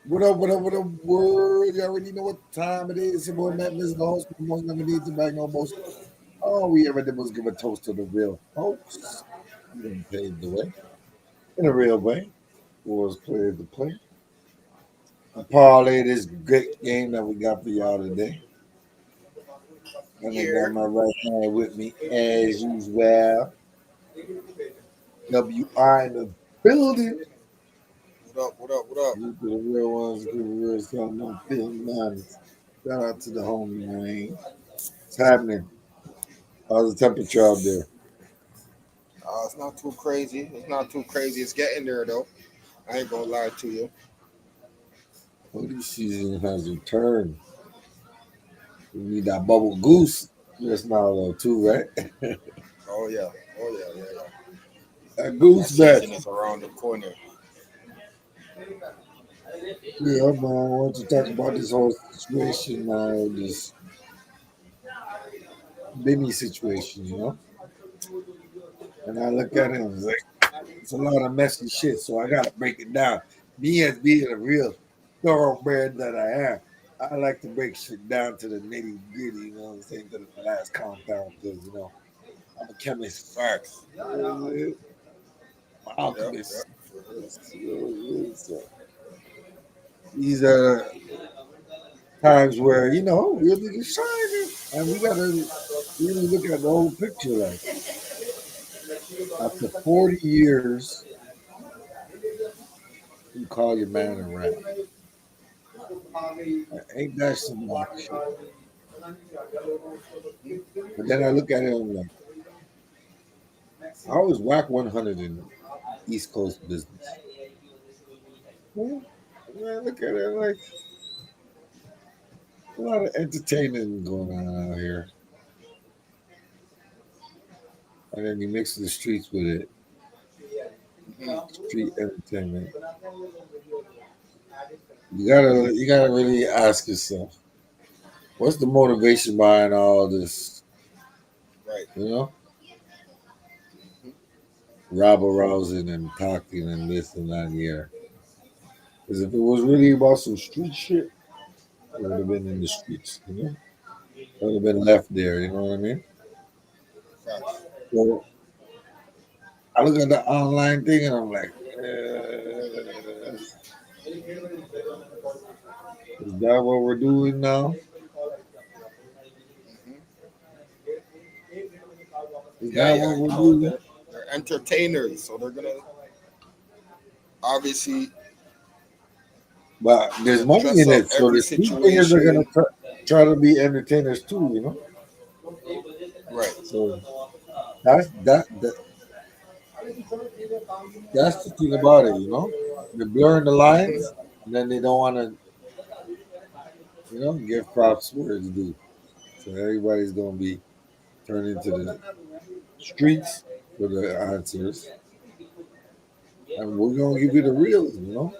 What up, what up, what up, world? You already know what time it is. It's your boy Matt, Mr. Host, most lemonade to bag no most. All we ever did was give a toast to the real host. You done paved the way in a real way. Was players to play. And parlay this great game that we got for y'all today. And I got Here. my right hand with me as usual. WI in the building. What up? What up? What up? You to the real ones, give the real something. I'm feeling honest. Shout out to the homie, man. What's happening? How's the temperature out there? It's not too crazy. It's not too crazy. It's getting there though. I ain't gonna lie to you. Hoodie season has returned. We need that bubble goose just now, though, too, right? Oh yeah. Oh yeah. Yeah. Yeah. That That goose back. season is around the corner. Yeah, man. I want to talk about this whole situation now, this Bimmy situation, you know? And I look at it and it's like, it's a lot of messy shit, so I got to break it down. Me as being a real thoroughbred that I am, I like to break shit down to the nitty gritty, you know what I'm saying, to the last compound, because, I'm a chemist first. You know what I'm saying? I'm an Yep. Yep. alchemist. So these are times where real niggas shining, and we gotta really look at the whole picture. Like after 40 years, you call your man a rat. Like, ain't that some mock shit? But then I look at it, I'm like, I was whack 100 in East Coast business. Well, I look at it like a lot of entertaining going on out here, and then you mix the streets with it, street entertainment. You gotta really ask yourself, what's the motivation behind all this? Right. You know, rabble rousing and talking and this and that here. Because if it was really about some street shit, it would have been in the streets. It would have been left there. You know what I mean? Facts. So I look at the online thing and I'm like, is that what we're doing now? Is Yeah. that Yeah. what we're You know doing? they're entertainers, so they're gonna obviously But there's money dress in up it, so every the street players are gonna situation. try to be entertainers too. Right. So that's that's the thing about it. They're blurring the lines, and then they don't want to, give props where it's due. So everybody's gonna be turned into the streets for the answers, and we're gonna give you the real.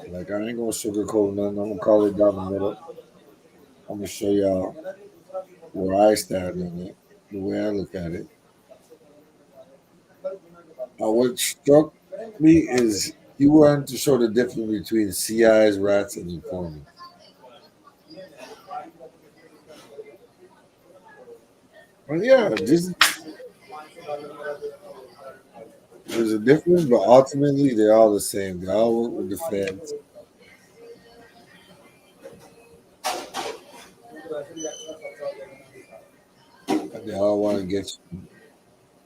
Like I ain't gonna sugarcoat nothing. I'm gonna call it down the middle. I'm gonna show y'all where I stand on it, the way I look at it. What struck me is you wanted to show the difference between CIs, rats, and informants. Well, yeah, there's a difference, but ultimately they're all the same. They all work with the feds, and they all want to get you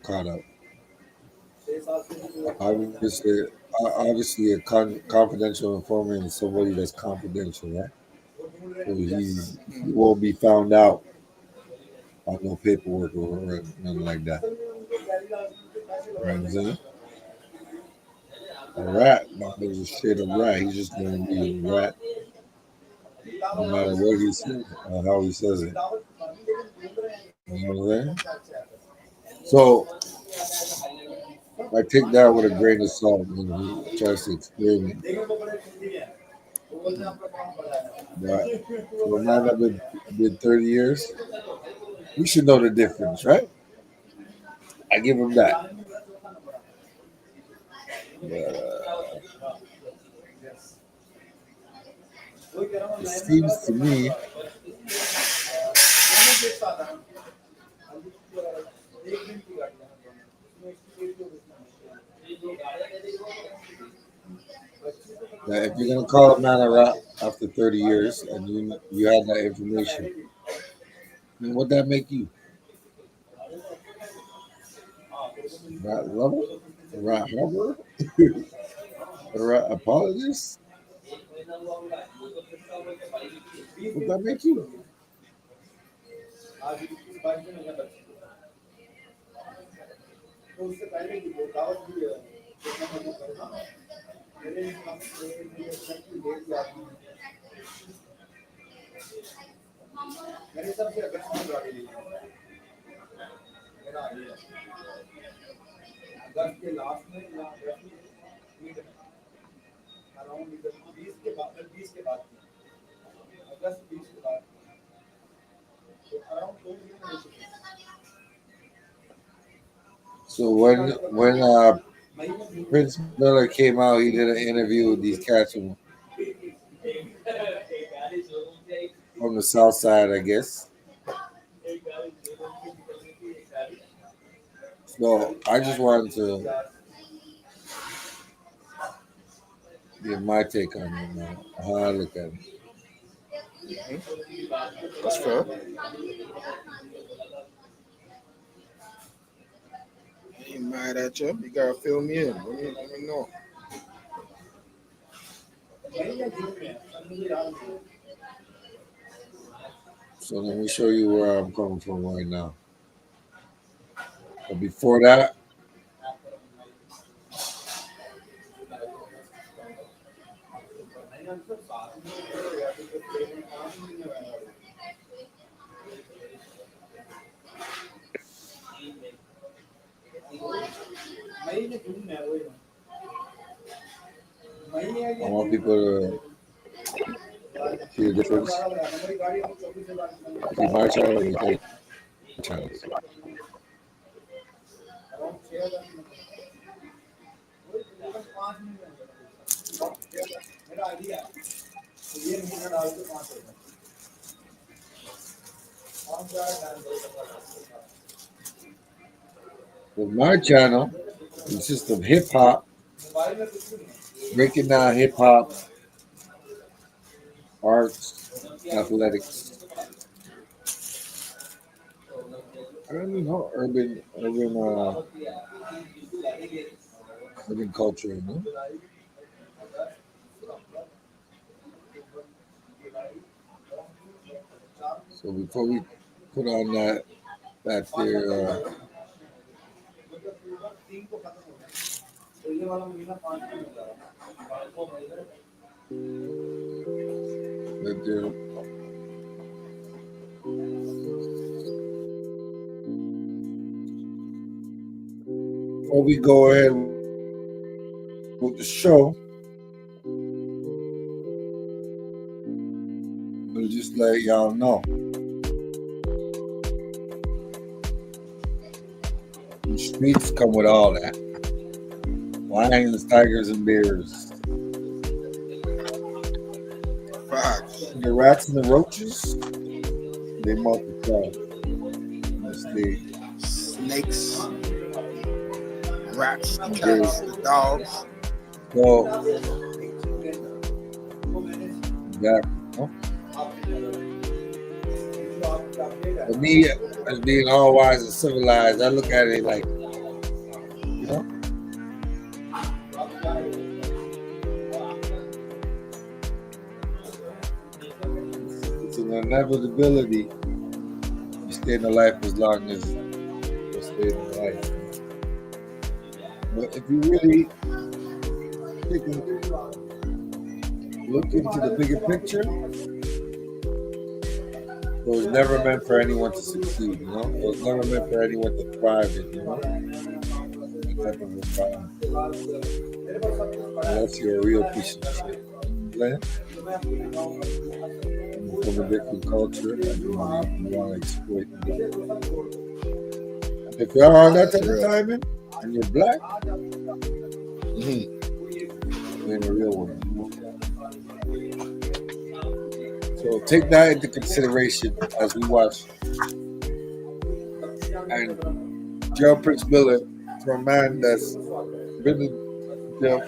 caught up. Obviously, obviously, a confidential informant is somebody that's confidential, right? So he won't be found out on no paperwork or nothing like that. You know what I'm saying? A rat, no, there's a straight up rat. He's just going to be a rat, no matter what he says or how he says it. You know what I'm saying? So I take that with a grain of salt when he tries to explain it. But for a man that did 30 years, he should know the difference, right? I give him that. But it seems to me that if you're gonna call a man a rat after 30 years and you had that information, then would that make you? Rat lover? A rat harborer? A rat apologist? Would that make you? So when Prince Miller came out, he did an interview with these cats from the South Side, I guess. So I just wanted to give my take on it, how I look at it. That's fair. I ain't mad at you. You gotta fill me in. Let me know. So let me show you where I'm coming from right now. But before that, I want people to see the difference between my channel and the channels. With my channel, consists of hip hop, breaking down hip hop, arts, athletics. I don't know, urban culture, you know. So before we put on that there, that there before we go ahead with the show, we'll just let y'all know. The streets come with all that. Lions, tigers, and bears. Facts. The rats and the roaches, they multiply. They Snakes, rats, cats, dogs. So that, for me, as being all wise and civilized, I look at it like, you know, it's an inevitability. You stay in the life as long as you stay in the life. But if you really look into the bigger picture, it was never meant for anyone to succeed, you know? It was never meant for anyone to thrive in, you know? That type of environment. Unless you're a real piece of shit. Land. From a different culture and you want to exploit them. If you're on that type of timing and you're black, you're in the real world. So take that into consideration as we watch. And Gerald Prince Miller, from a man that's been in jail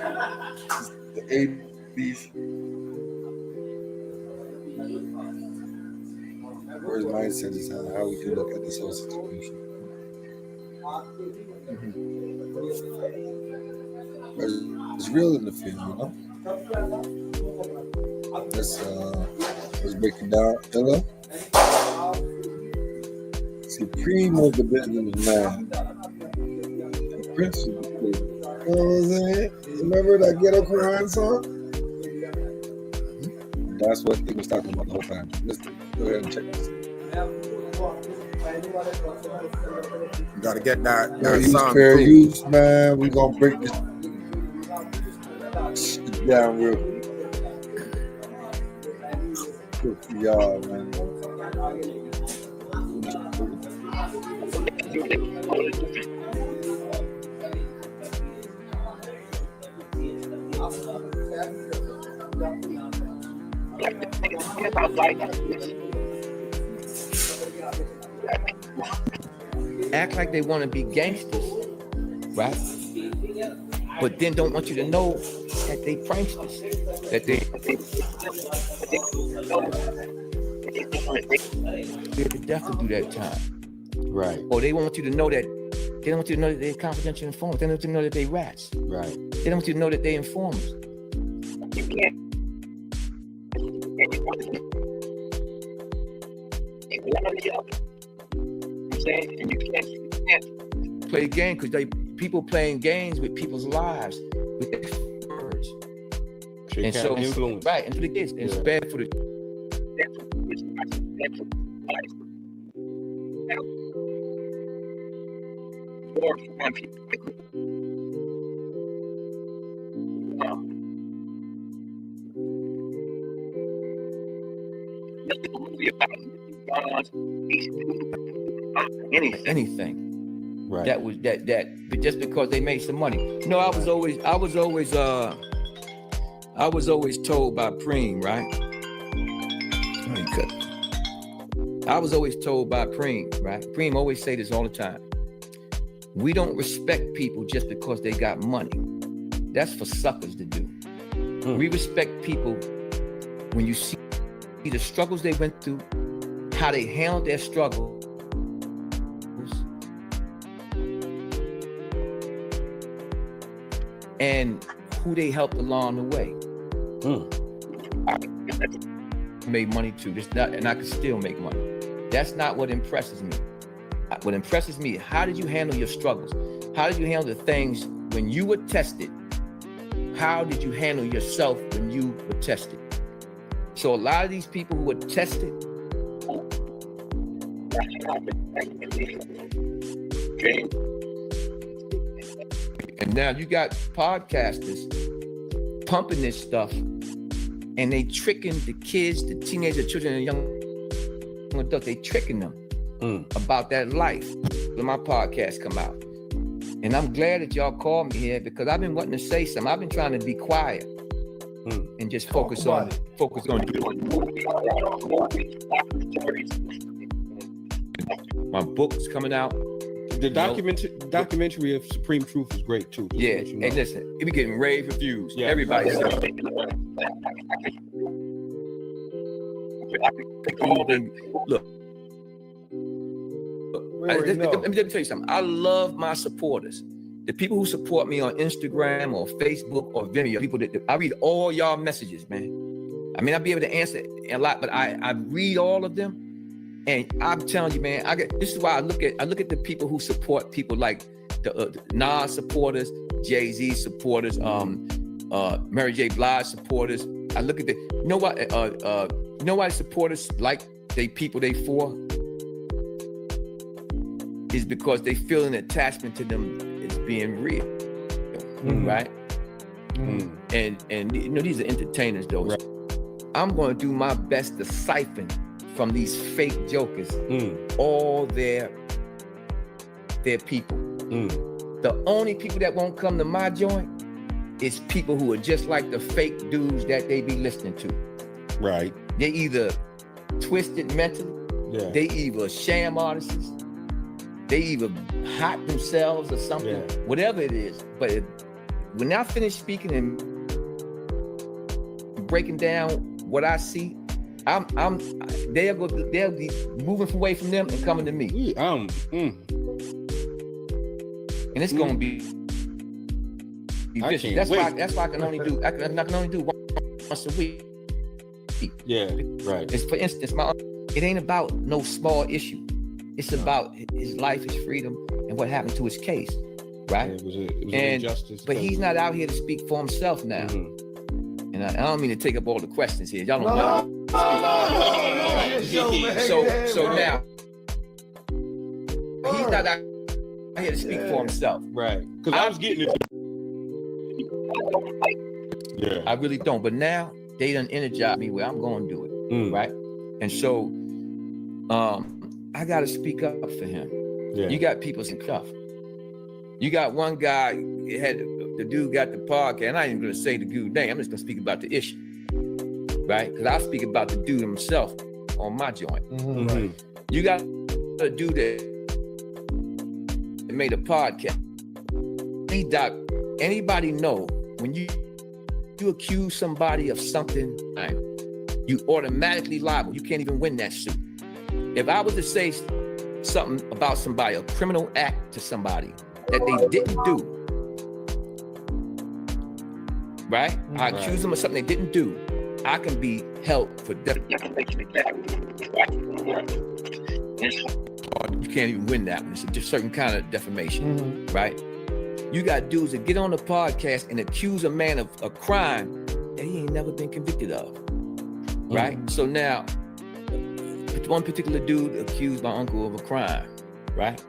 since the 80s, where his mindset is and how we can look at this whole situation. But it's real in the film, you know? Let's break it down. Ella? Supreme was the businessman. Prince was the queen. You know what I'm saying? Remember that Ghetto Quran song? That's what he was talking about the whole time. Let's go ahead and check this. You gotta get that sound. Fair use, man. We gonna break this shit down real quick for y'all, man. Act like they want to be gangsters, right? But then don't want you to know that they pranksters, that they're to death to do that time, Right. or they want you to know that they don't want you to know that they're confidential informants. They don't want you to know that they rats. Right. They don't want you to know that they informers. Play games because people playing games with people's lives, with their words. And so, influence. right, and for the kids, it's bad for the. Anything. Right. That was that but just because they made some money. You know, I was always told by Preem, right? Let me cut. I was always told by Preem, right? Preem always say this all the time. We don't respect people just because they got money. That's for suckers to do. We respect people when you see the struggles they went through, how they handled their struggles, and who they helped along the way. I made money too. And I can still make money. That's not what impresses me. What impresses me, how did you handle your struggles? How did you handle the things when you were tested? How did you handle yourself when you were tested? So a lot of these people who were tested, and now you got podcasters pumping this stuff, and they tricking the kids, the teenagers, the children, and young adults. They tricking them about that life. When my podcast come out, and I'm glad that y'all called me here because I've been wanting to say something. I've been trying to be quiet and just focus on my book's coming out. The documentary of Supreme Truth is great too. Yeah, and listen, it be getting rave reviews. Yeah. Everybody says look. Let me tell you something. I love my supporters. The people who support me on Instagram or Facebook or Vimeo, people that I read all y'all messages, man. I may not be able to answer a lot, but I read all of them. And I'm telling you, man, this is why I look at the people who support people like the Nas supporters, Jay-Z supporters, Mary J. Blige supporters. I look at you know why supporters like they people they for? Is because they feel an attachment to them as being real, right? And you know, these are entertainers though. Right. I'm going to do my best to siphon from these fake jokers all their people. The only people that won't come to my joint is people who are just like the fake dudes that they be listening to. Right. They either twisted mentally. Yeah. They either sham artists, they either hot themselves or something, whatever it is. But when I finish speaking and breaking down what I see, they'll be moving away from them and coming to me. And it's gonna be vicious. That's why I can only do once a week. Yeah, right. It's, for instance, it ain't about no small issue. It's about his life, his freedom, and what happened to his case, right? Yeah, it was an injustice. But he's not out here to speak for himself now. And I don't mean to take up all the questions here. Y'all don't know. So now, he's not out here to speak for himself. Right. Because I was getting it. Yeah. I really don't. But now, they done energize me where I'm going to do it, right? And so, I got to speak up for him. Yeah. You got people some stuff. You got one guy, the dude got the podcast, and I ain't even going to say the dude's name. I'm just going to speak about the issue, right? Because I'll speak about the dude himself on my joint. Right? You got a dude that made a podcast. Anybody know when you accuse somebody of something, right, you automatically liable. You can't even win that suit. If I was to say something about somebody, a criminal act to somebody that they didn't do, right? I accuse them of something they didn't do, I can be held for defamation of character. You can't even win that one. It's a certain kind of defamation, right? You got dudes that get on the podcast and accuse a man of a crime that he ain't never been convicted of, right? So now, one particular dude accused my uncle of a crime, right?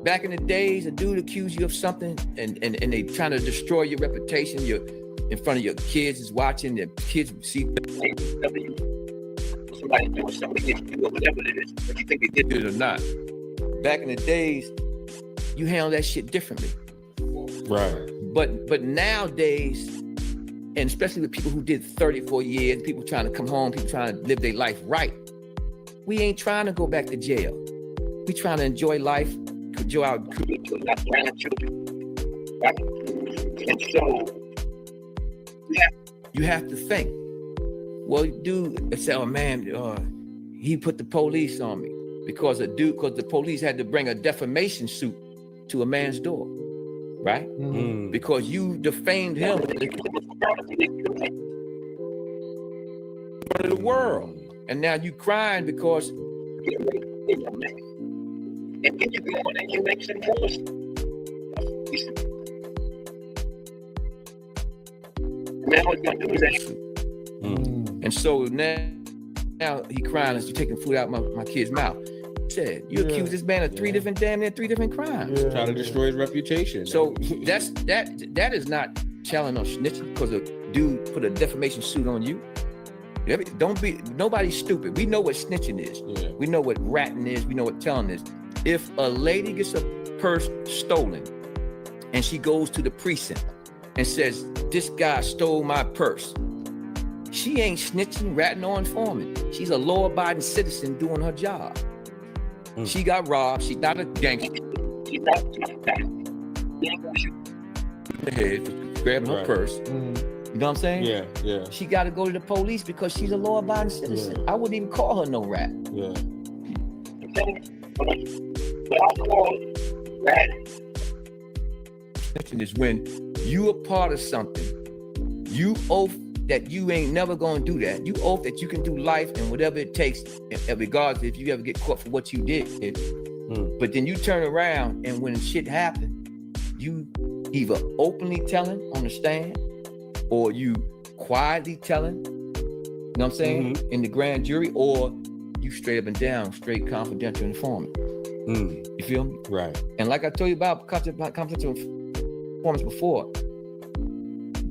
Back in the days, a dude accused you of something and they trying to destroy your reputation. You're in front of your kids is watching, their kids see somebody doing something against you or whatever it is, but you think they did it or not. Back in the days, you handle that shit differently. Right. But nowadays, and especially with people who did 34 years, people trying to come home, people trying to live their life right, we ain't trying to go back to jail. We trying to enjoy life, enjoy our grandchildren. And so, you have to think, well, dude said, oh man, he put the police on me because the police had to bring a defamation suit to a man's door, right? Because you defamed him in front of the world. And now you crying because and then you go on and you make some rules. Now what you're gonna do is that. And so now he crying as you taking food out my kid's mouth. Said you accuse this man of three different crimes. Trying to destroy his reputation. So that is not challenging or snitching because a dude put a defamation suit on you. Nobody's stupid. We know what snitching is. We know what ratting is. We know what telling is. If a lady gets a purse stolen and she goes to the precinct and says, this guy stole my purse, she ain't snitching, ratting, or informing. She's a law-abiding citizen doing her job. She got robbed. She's not a gangster. She's not the head for grabbing her purse. You know what I'm saying? Yeah. She got to go to the police because she's a law-abiding citizen. I wouldn't even call her no rat. Yeah. Is when you a part of something, you oath that you ain't never gonna do that. You oath that you can do life and whatever it takes, regardless if you ever get caught for what you did. But then you turn around and when shit happened, you either openly telling on the stand or you quietly telling, you know what I'm saying, in the grand jury, or you straight up and down, straight confidential informant. You feel me? Right. And like I told you about confidential informants before,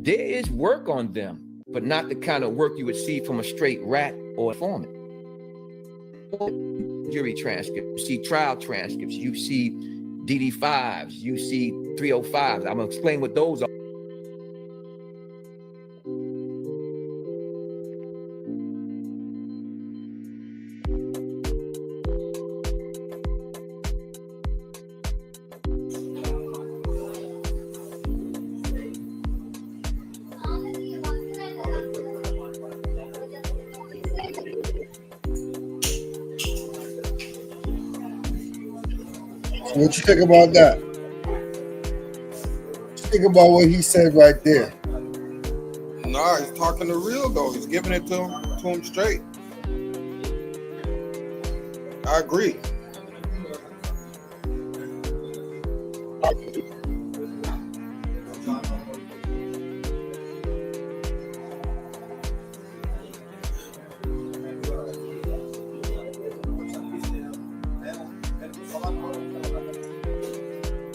there is work on them, but not the kind of work you would see from a straight rat or informant. Jury transcripts, you see trial transcripts, you see DD5s, you see 305s. I'm gonna explain what those are. So what you think about that? What you think about what he said right there? Nah, he's talking the real though. He's giving it to him straight. I agree.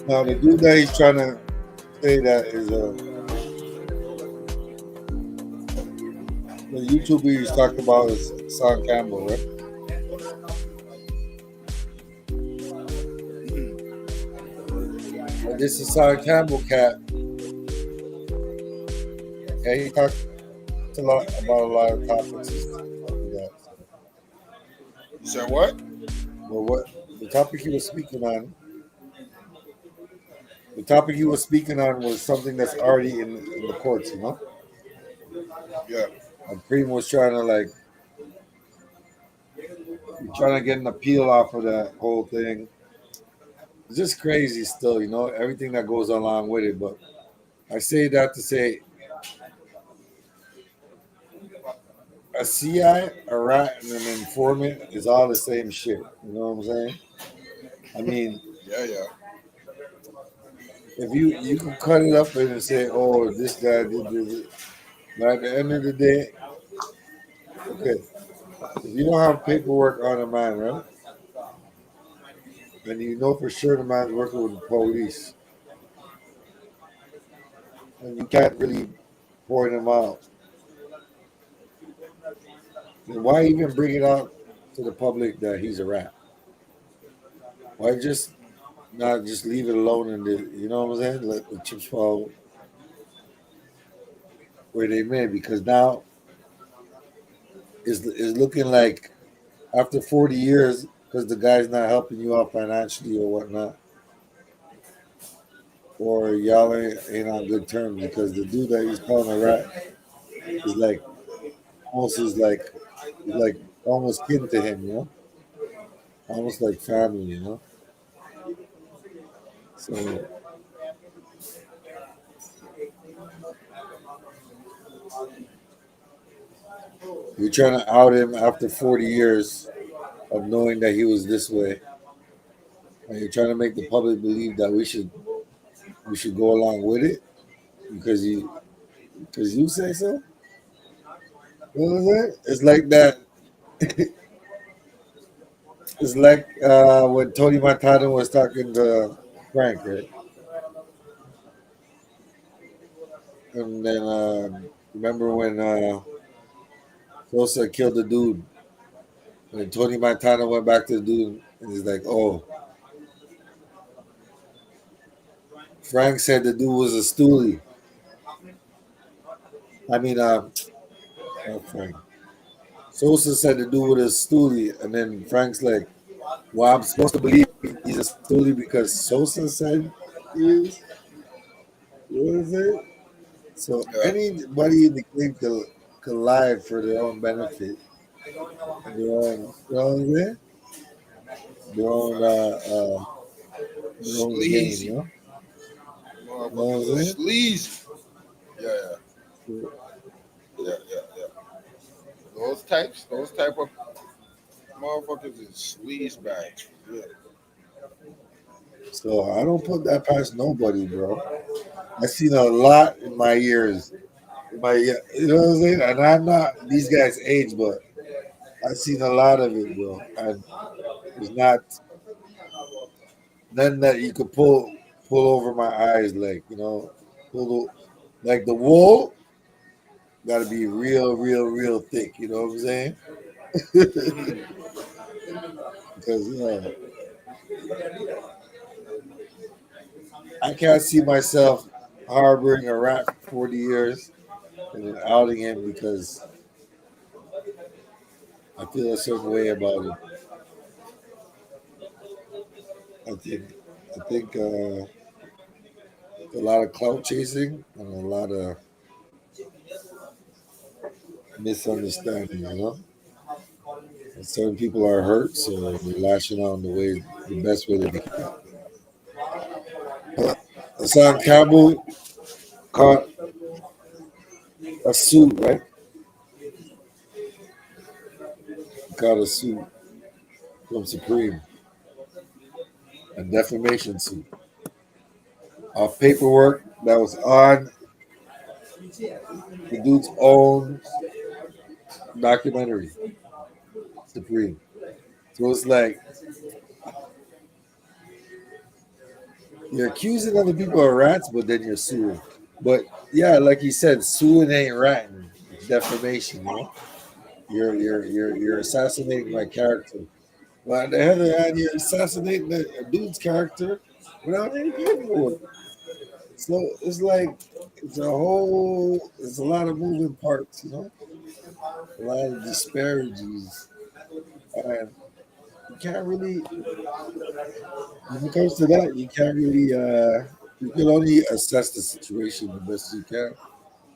Now the dude that he's trying to say that is the YouTuber he's talking about is Son Campbell, right? And this is Son Campbell cat. Yeah, he talks a lot about a lot of topics. You said what? Well, what the topic he was speaking on? The topic he was speaking on was something that's already in the courts, you know. Yeah. And Primo was trying to get an appeal off of that whole thing. It's just crazy still, you know, everything that goes along with it. But I say that to say a CI, a rat, and an informant is all the same shit. You know what I'm saying? I mean, Yeah. if you can cut it up and say, oh, this guy did this, but at the end of the day, okay, if you don't have paperwork on a man, right? And you know for sure the man's working with the police, and you can't really point him out, then why even bring it out to the public that he's a rat? Why just not just leave it alone and you know what I'm saying? Let the chips fall where they may, because now is looking like after 40 years, because the guy's not helping you out financially or whatnot, or y'all ain't on good terms, because the dude that he's calling a rat is like almost is like almost kin to him, you know, almost like family, you know. So you're trying to out him after 40 years of knowing that he was this way, and you're trying to make the public believe that we should go along with it because you say so. You know what I'm saying? It's like that. It's like when Tony Montana was talking to Frank, right? And then remember when Sosa killed the dude, and Tony Montana went back to the dude, and he's like, "Oh, Frank said the dude was a stoolie." I mean, not Frank. Sosa said the dude was a stoolie, and then Frank's like, "Well, I'm supposed to believe he's a stoolie because Sosa said he is." You know what I'm saying? So Yeah. anybody in the game could lie for their own benefit, their own, you know what I'm saying? Their own, their own gain, you Sleazy. know? You know what I'm Motherfuckers are saying? sleazy. Yeah. Those type of motherfuckers is sleaze bags. Yeah. So I don't put that past nobody, bro. I've seen a lot in my years. You know what I'm saying? And I'm not these guys' age, but I've seen a lot of it, bro. And it's not nothing that you could pull over my eyes, like, you know, like the wool got to be real thick. You know what I'm saying? Because I can't see myself harboring a rat for 40 years and then outing him because I feel a certain way about him. I think a lot of clout chasing and a lot of misunderstanding. You know, and certain people are hurt, so they're lashing out in the best way that they can. Hassan Campbell caught a suit, right? Caught a suit from Supreme, a defamation suit, of paperwork that was on the dude's own documentary, Supreme. So it's like you're accusing other people of rats, but then you're suing. But yeah, like you said, suing ain't ratting. It's defamation, you know? You're assassinating my character. Well, on the other hand, you're assassinating a dude's character without any paperwork. So it's like it's a lot of moving parts, you know, a lot of disparities, and you can't really, when it comes to that, you can't really, you can only assess the situation the best you can.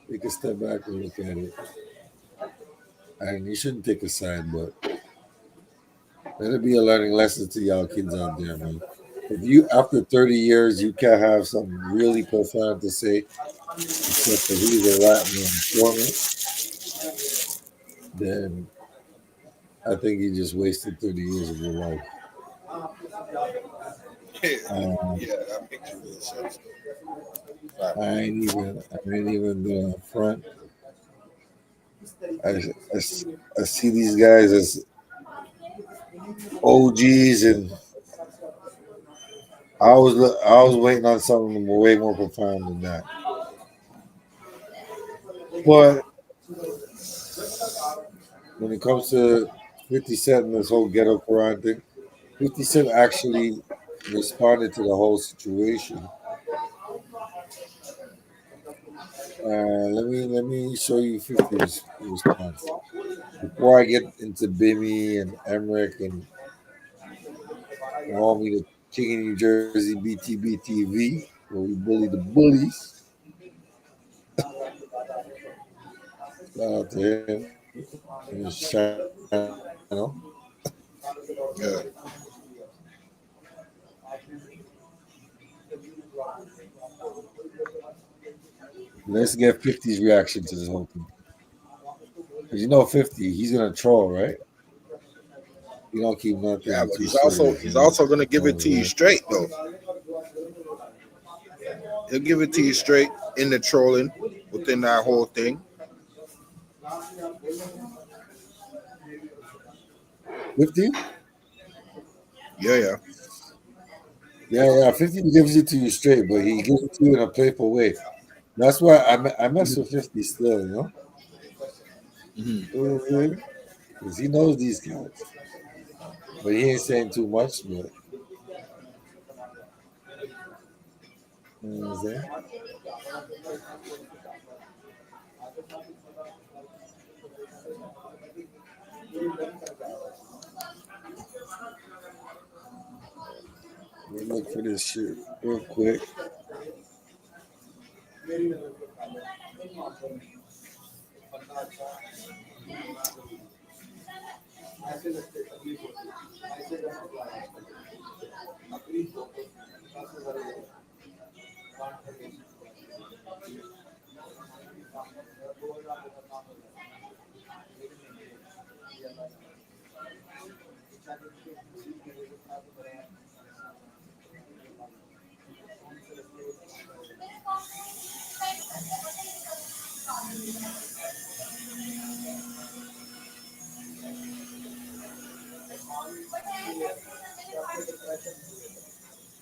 Take a step back and look at it, and you shouldn't take a side, but let it be a learning lesson to y'all kids out there, man. If you, after 30 years, you can't have something really profound to say, except for he's a rat and an informant, then I think you just wasted 30 years of your life. Yeah, Um, yeah, that makes real sense. I ain't even gonna front. I, I, I see these guys as OGs, and I was waiting on something way more profound than that. But when it comes to 50 Cent and this whole ghetto Quran thing, 50 Cent actually responded to the whole situation. Let me show you 50's response before I get into Bimmy and M.Reck and all me the King of New Jersey BTB TV where we bully the bullies. Shout out to him and his channel. Yeah. Let's get 50's reaction to this whole thing. Because you know 50, he's gonna troll, right? He don't keep Yeah, nothing but too he's serious. also gonna give it So, to you straight though. He'll give it to you straight in the trolling within that whole thing. 50? Yeah, yeah. Yeah, 50 gives it to you straight, but he gives it to you in a playful way. That's why I mess with 50 still, you know? Mm-hmm. Because he knows these guys. But he ain't saying too much, but you know what I'm saying? Let me look for this shit real quick.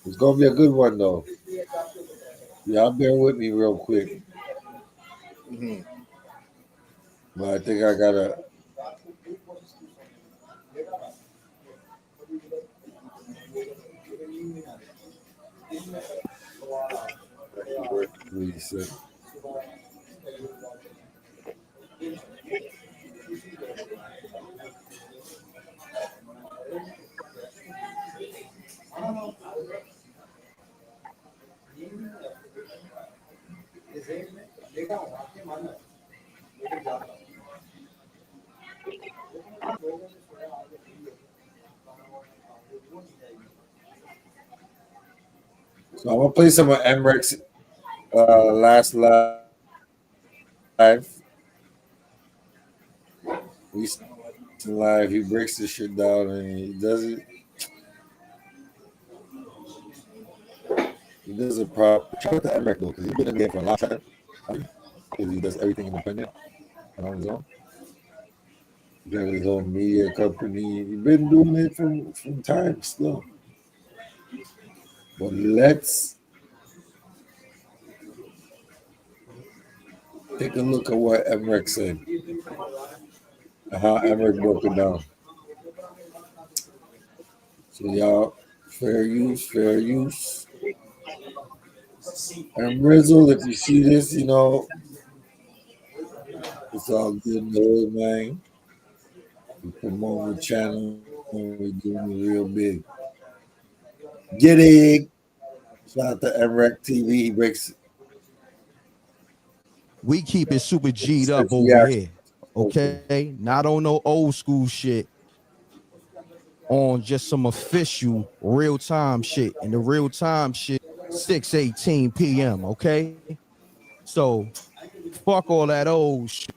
It's gonna be a good one though. Y'all bear with me real quick. Mm-hmm. But I think I gotta reset. So I'm gonna play some of M.Reck's last live. We live. He breaks this shit down and he does it. He does it proper. Shout out to M.Reck though, because he's been in the game for a long time. Because he does everything independent and on his own. He got his own media company. He's been doing it from time still. But let's take a look at what M.Reck said and how M.Reck broke it down. So y'all, fair use, fair use. And Rizzle, if you see this, you know, it's all good in the hood, man. We promote the channel and we doing it real big. Get it. Shout out to M.Reck TV. He breaks. We keep it super G'd up Says over yeah. here. Okay? Not on no old school shit. On just some official real time shit. And the real time shit, 6:18 p.m. Okay? So fuck all that old shit.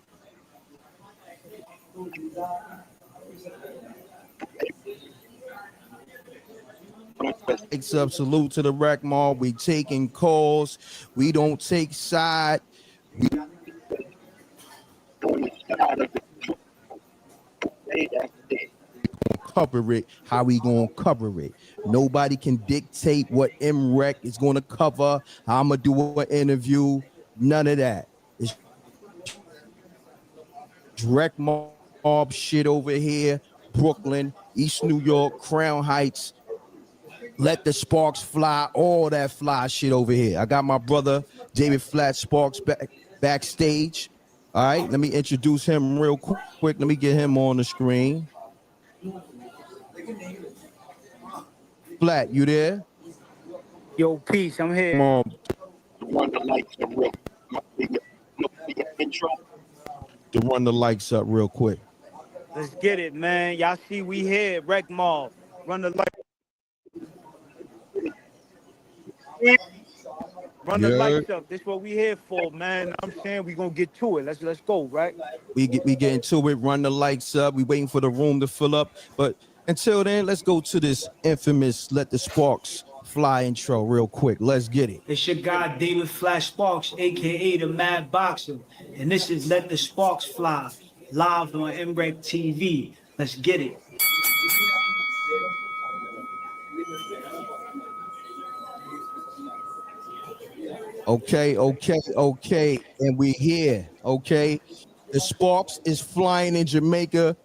Salute to the rec mall. We taking calls. We don't take side. We cover it how we gonna cover it. Nobody can dictate what M.Reck is gonna cover, how I'm gonna do an interview. None of that. It's rec mob shit over here. Brooklyn, East New York, Crown Heights. Let the sparks fly, all that fly shit over here. I got my brother David Flat Sparks backstage. All right, let me introduce him real quick. Let me get him on the screen. Flat, you there? Yo, peace, I'm here. Come on. To run the lights up real quick. Let's get it, man. Y'all see we here, Rec Mall. Run the light. Run the lights up. This what we here for, man. I'm saying we gonna get to it. Let's go, right? We get into it. Run the lights up. We waiting for the room to fill up. But until then, let's go to this infamous "Let the Sparks Fly" intro real quick. Let's get it. It's your guy David Flash Sparks, aka the Mad Boxer, and this is "Let the Sparks Fly" live on M.Reck TV. Let's get it. Okay, and we here. Okay, the Sparks is flying in Jamaica,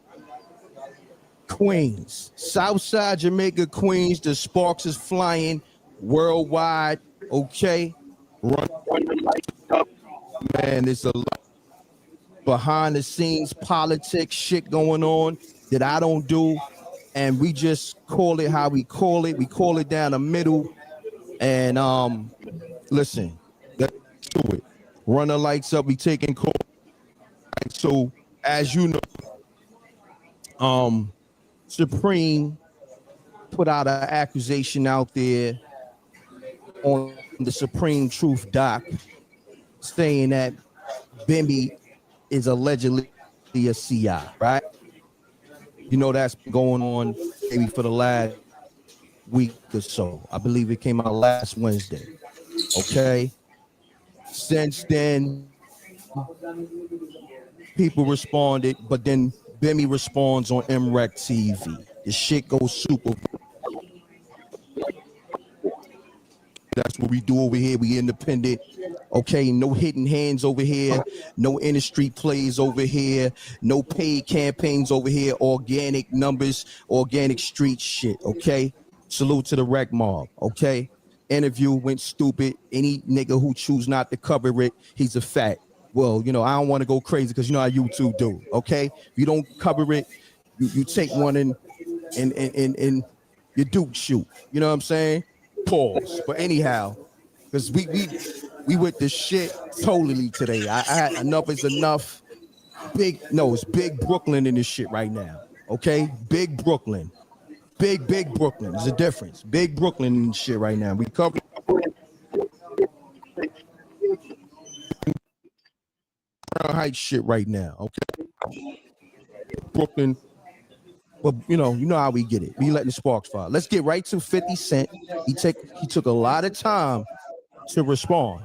Queens, Southside Jamaica, Queens. The Sparks is flying worldwide. Okay, run, man. There's a lot behind the scenes politics shit going on that I don't do, and we just call it how we call it. We call it down the middle, and listen. To it. Run the lights up. We taking calls. So as you know, Supreme put out an accusation out there on the Supreme Truth doc saying that Bimmy is allegedly a CI, right? You know that's been going on maybe for the last week or so. I believe it came out last Wednesday. Okay. Since then, people responded, but then Bimmy responds on M.Reck TV. The shit goes super. That's what we do over here. We independent. Okay, no hidden hands over here. No industry plays over here. No paid campaigns over here. Organic numbers, organic street shit. Okay. Salute to the rec mob. Okay. Interview went stupid. Any nigga who choose not to cover it, he's a fact. Well, you know, I don't want to go crazy because you know how YouTube do. Okay. If you don't cover it, you take one and you Duke shoot. You know what I'm saying? Pause. But anyhow, because we with this shit totally today. I had enough is enough. It's big Brooklyn in this shit right now. Okay? Big Brooklyn. Big Brooklyn. There's a difference. Big Brooklyn and shit right now. We cover light shit right now, okay? Brooklyn, but you know how we get it. We letting the sparks fly. Let's get right to 50 Cent. He took a lot of time to respond.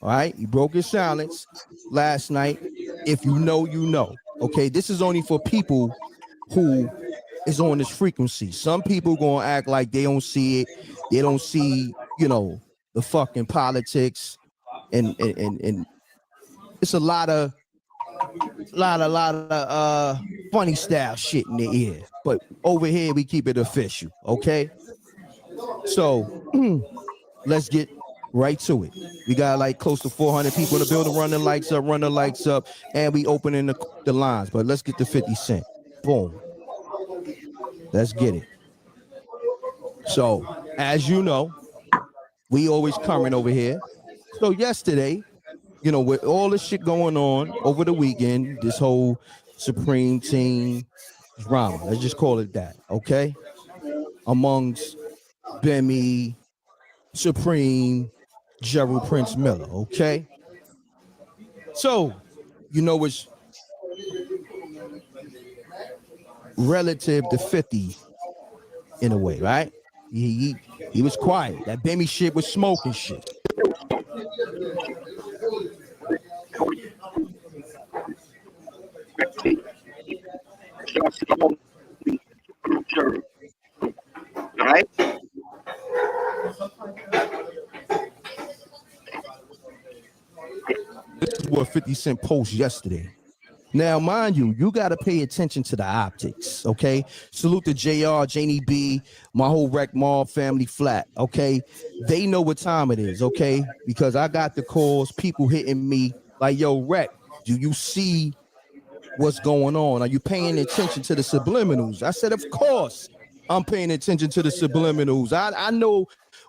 All right, he broke his silence last night. If you know, you know. Okay, this is only for people who is on this frequency. Some people gonna act like they don't see it. They don't see, the fucking politics, and it's a lot of funny style shit in the ear. But over here we keep it official. Okay, so let's get right to it. We got like close to 400 people in the building. Run the lights up, and we opening the lines. But let's get to 50 Cent. Boom. Let's get it. So, as you know, we always current over here. So yesterday, with all this shit going on over the weekend, this whole Supreme Team drama, let's just call it that, okay? Amongst Bimmy, Supreme, Gerald Prince Miller, okay? So, it's relative to 50 in a way, right? He was quiet. That Bimmy shit was smoking shit. Right? This is what 50 Cent posted yesterday. Now, mind you, you got to pay attention to the optics, okay? Salute to JR, Janie B, my whole Wreck Mob family flat, okay? They know what time it is, okay? Because I got the calls, people hitting me like, yo, Wreck, do you see what's going on? Are you paying attention to the subliminals? I said, of course I'm paying attention to the subliminals. I know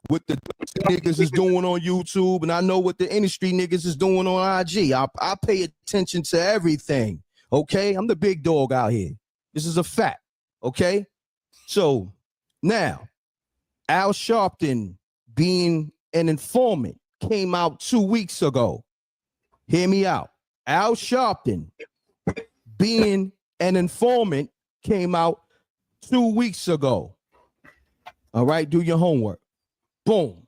what the niggas is doing on YouTube, and I know what the industry niggas is doing on IG. I pay attention to everything, okay? I'm the big dog out here. This is a fact, okay? So now, Al Sharpton being an informant came out 2 weeks ago. Hear me out. Al Sharpton being an informant came out 2 weeks ago. All right, do your homework. Boom.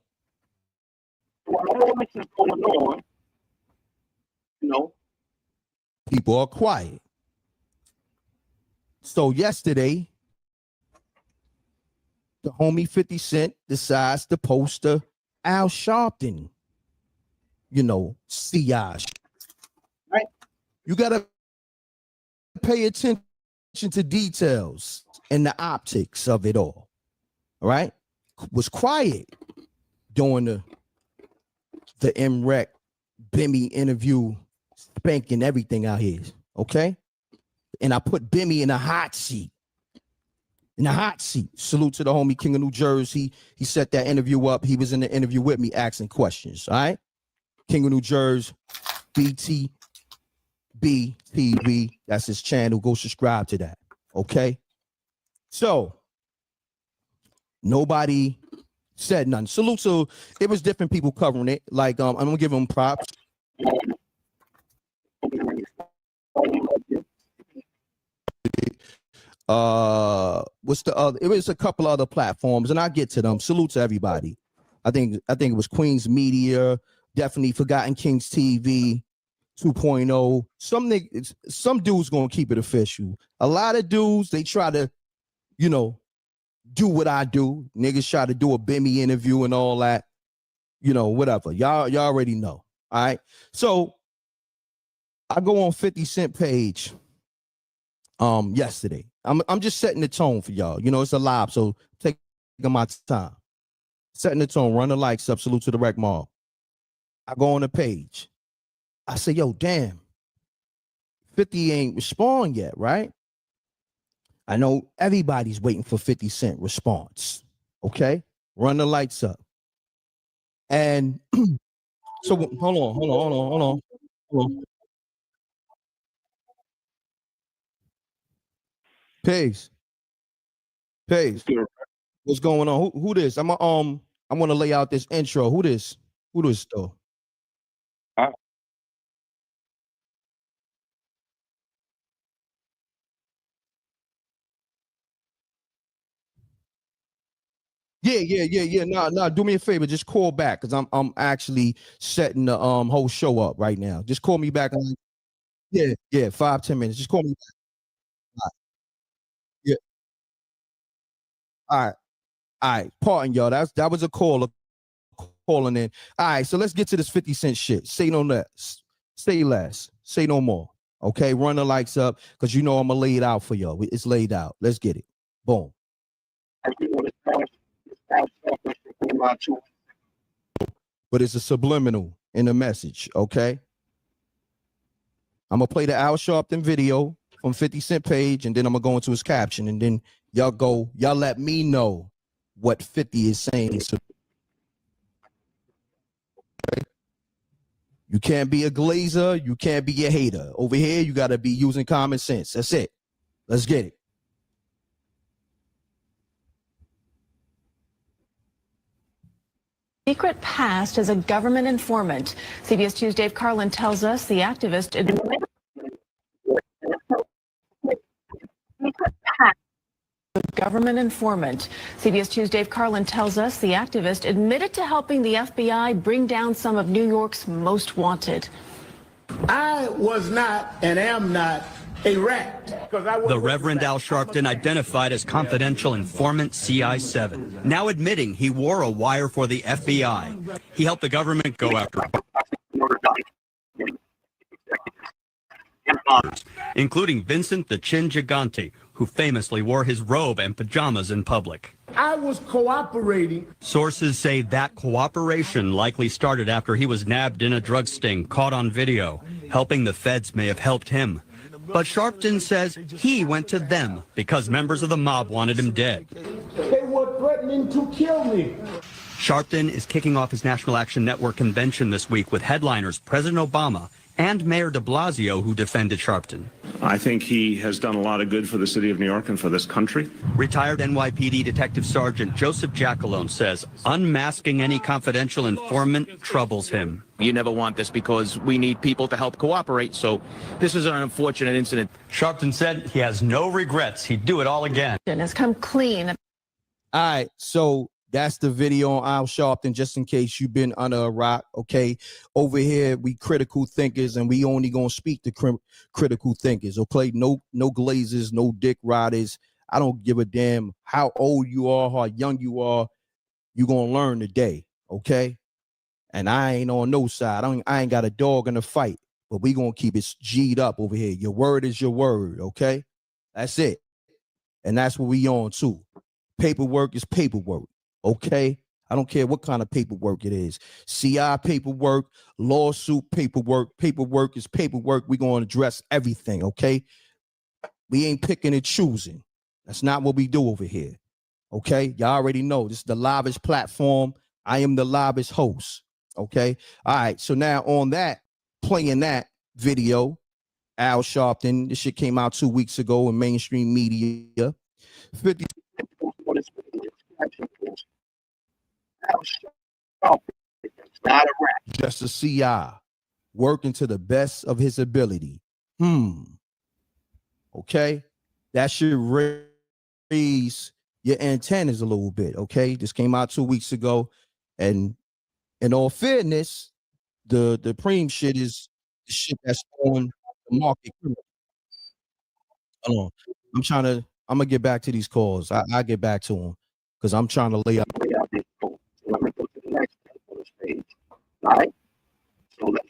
All this is going on, People are quiet. So yesterday, the homie 50 Cent decides to post a Al Sharpton, CI. Right. You gotta pay attention to details and the optics of it all. All right? Was quiet during the M.Reck Bimmy interview, spanking everything out here. Okay? And I put Bimmy in a hot seat. Salute to the homie King of New Jersey. He set that interview up. He was in the interview with me asking questions. All right? King of New Jersey, BTB TV. That's his channel. Go subscribe to that. Okay? So, nobody said nothing. Salute to, it was different people covering it. Like, I'm going to give them props. What's the other? It was a couple other platforms, and I'll get to them. Salute to everybody. I think it was Queen's Media, definitely Forgotten Kings TV 2.0. Some dudes gonna keep it official. A lot of dudes, they try to, do what I do. Niggas try to do a Bimmy interview and all that. Whatever. Y'all already know. All right. So I go on 50 Cent page yesterday. I'm just setting the tone for y'all. It's a live, so take my time. Setting the tone, run the likes up, salute to the Wreck Mob. I go on the page. I say, yo, damn, 50 ain't respond yet, right? I know everybody's waiting for 50 Cent response. Okay? Run the lights up. And so hold on. Pigs. What's going on? Who this? I want to lay out this intro. Who this though? Yeah. Nah. Do me a favor. Just call back because I'm actually setting the whole show up right now. Just call me back. Yeah. 5-10 minutes. Just call me back. All right. Yeah. All right. All right. Pardon y'all. That was a caller calling in. All right. So let's get to this 50 Cent shit. Say no less. Say less. Say no more. Okay. Run the lights up because you know I'm gonna lay it out for y'all. It's laid out. Let's get it. Boom. But it's a subliminal in the message, okay? I'm gonna play the Al Sharpton video from 50 Cent page, and then I'm gonna go into his caption, and then y'all let me know what 50 is saying. So you can't be a glazer, you can't be a hater. Over here, you gotta be using common sense. That's it. Let's get it. Secret past as a government informant. CBS 2's Dave Carlin tells us the activist admitted government informant. CBS 2's Dave Carlin tells us the activist admitted to helping the FBI bring down some of New York's most wanted. I was not and am not a rat. The Reverend Al Sharpton identified as confidential informant CI7, now admitting he wore a wire for the FBI. He helped the government go after including Vincent the Chin Gigante, who famously wore his robe and pajamas in public. I was cooperating. Sources say that cooperation likely started after he was nabbed in a drug sting caught on video. Helping the feds may have helped him. But Sharpton says he went to them because members of the mob wanted him dead. They were threatening to kill me. Sharpton is kicking off his National Action Network convention this week with headliners President Obama and Mayor de Blasio, who defended Sharpton. I think he has done a lot of good for the city of New York and for this country. Retired NYPD Detective Sergeant Joseph Jackalone says unmasking any confidential informant troubles him. You never want this because we need people to help cooperate, so this is an unfortunate incident. Sharpton said he has no regrets. He'd do it all again. Has come clean. All right, so that's the video on Al Sharpton, just in case you've been under a rock, okay? Over here, we critical thinkers, and we only gonna speak to critical thinkers, okay? No glazers, no dick riders. I don't give a damn how old you are, how young you are. You gonna learn today, okay? And I ain't on no side. I ain't got a dog in the fight, but we gonna keep it G'd up over here. Your word is your word, okay? That's it. And that's what we on too. Paperwork is paperwork. Okay, I don't care what kind of paperwork it is. CI paperwork, lawsuit paperwork. Paperwork is paperwork. We're going to address everything, okay? We ain't picking and choosing. That's not what we do over here, okay? Y'all already know this is the Lavish platform. I am the Lavish host, okay? All right, so now on that, playing that video, Al Sharpton, this shit came out 2 weeks ago in mainstream media. 50 not a rat. Just a CI working to the best of his ability. Okay, that should raise your antennas a little bit. Okay, this came out 2 weeks ago, and in all fairness, the preem shit is the shit that's on the market. Hold on, I'm gonna get back to these calls. I get back to them because I'm trying to lay out. Let me go to the next page. All right. So let's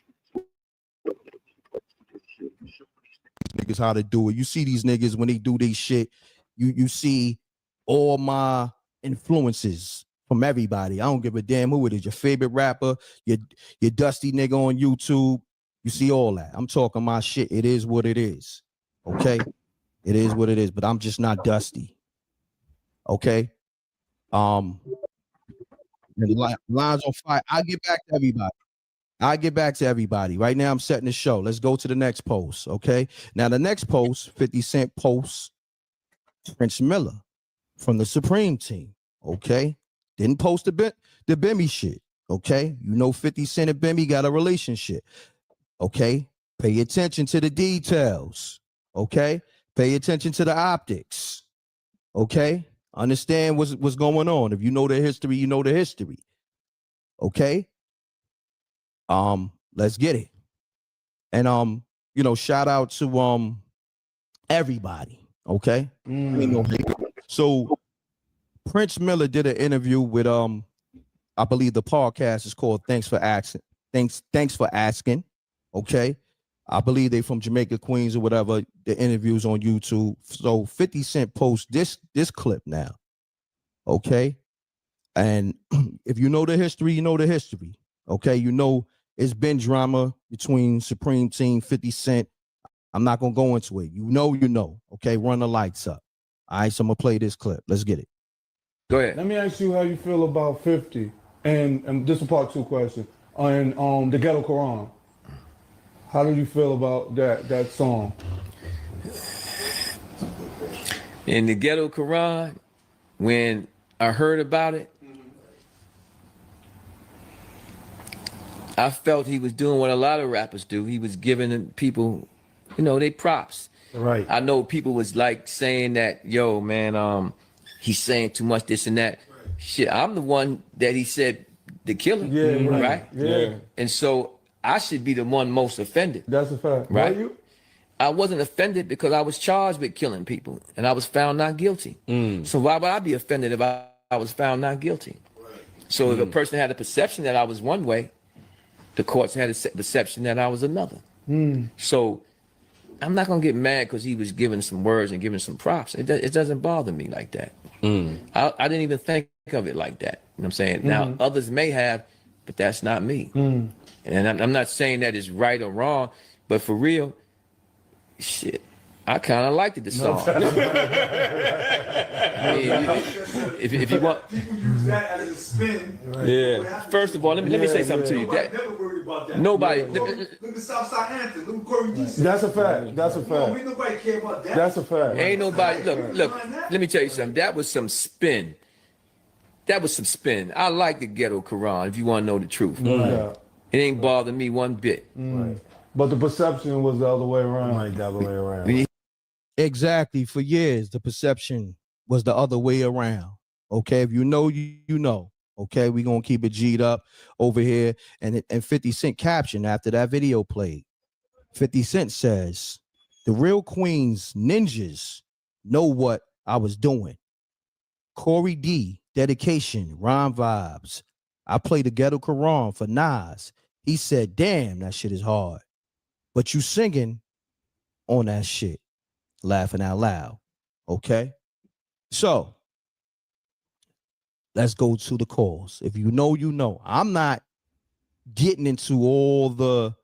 niggas how to do it. You see these niggas when they do this shit, you see all my influences from everybody. I don't give a damn who it is. Your favorite rapper, your dusty nigga on YouTube. You see all that. I'm talking my shit. It is what it is. Okay? It is what it is, but I'm just not dusty. Okay? Lines on fire. I'll get back to everybody. Right now, I'm setting the show. Let's go to the next post. Okay. Now, the next post, 50 Cent posts Prince Miller from the Supreme team. Okay. Didn't post the Bimmy shit. Okay. You know, 50 Cent and Bimmy got a relationship. Okay. Pay attention to the details. Okay. Pay attention to the optics. Okay. Understand what's going on. If you know the history, you know the history. Okay. Let's get it. And shout out to everybody. Okay. So Prince Miller did an interview with I believe the podcast is called Thanks for Asking. Thanks for Asking. Okay. I believe they from Jamaica, Queens, or whatever. The interviews on YouTube. So 50 Cent post this clip now. Okay. And if you know the history, you know the history. Okay. You know it's been drama between Supreme Team, 50 Cent. I'm not gonna go into it. You know. Okay, run the lights up. All right, so I'm gonna play this clip. Let's get it. Go ahead. Let me ask you how you feel about 50, and this is a part 2 question. And the Ghetto Quran. How do you feel about that song? In the Ghetto Quran, when I heard about it, I felt he was doing what a lot of rappers do. He was giving people, they props. Right. I know people was like saying that, yo, man, he's saying too much, this and that. Shit, I'm the one that he said the killer. Yeah, right? Yeah. And so I should be the one most offended. That's a fact. Right? Were you? I wasn't offended because I was charged with killing people and I was found not guilty. So why would I be offended if I was found not guilty? So if a person had a perception that I was one way, the courts had a perception that I was another. So I'm not gonna get mad because he was giving some words and giving some props. It doesn't bother me like that. I didn't even think of it like that. You know what I'm saying? Now others may have, but that's not me. And I'm not saying that it's right or wrong, but for real, shit, I kind of liked the song. I mean, if you want, use that as a spin. yeah. First of all, let me say something to you. Never worried about that. Nobody. Look at Southside Hampton. Look at Corey D. That's a fact. That's a fact. Ain't nobody care about that. That's a fact. Ain't nobody. Look. Let me tell you something. That was some spin. I like the Ghetto Quran. If you want to know the truth, it ain't bothered me one bit. But the perception was the other way around. Like the other way around. Exactly. For years, the perception was the other way around. Okay, if you know, you know. Okay, we gonna keep it G'd up over here. And 50 Cent caption after that video played. 50 Cent says, "The real Queens ninjas know what I was doing. Corey D, dedication, rhyme vibes. I played the Ghetto Quran for Nas. He said, damn, that shit is hard. But you singing on that shit, laughing out loud." Okay? So, let's go to the cause. If you know, you know. I'm not getting into all the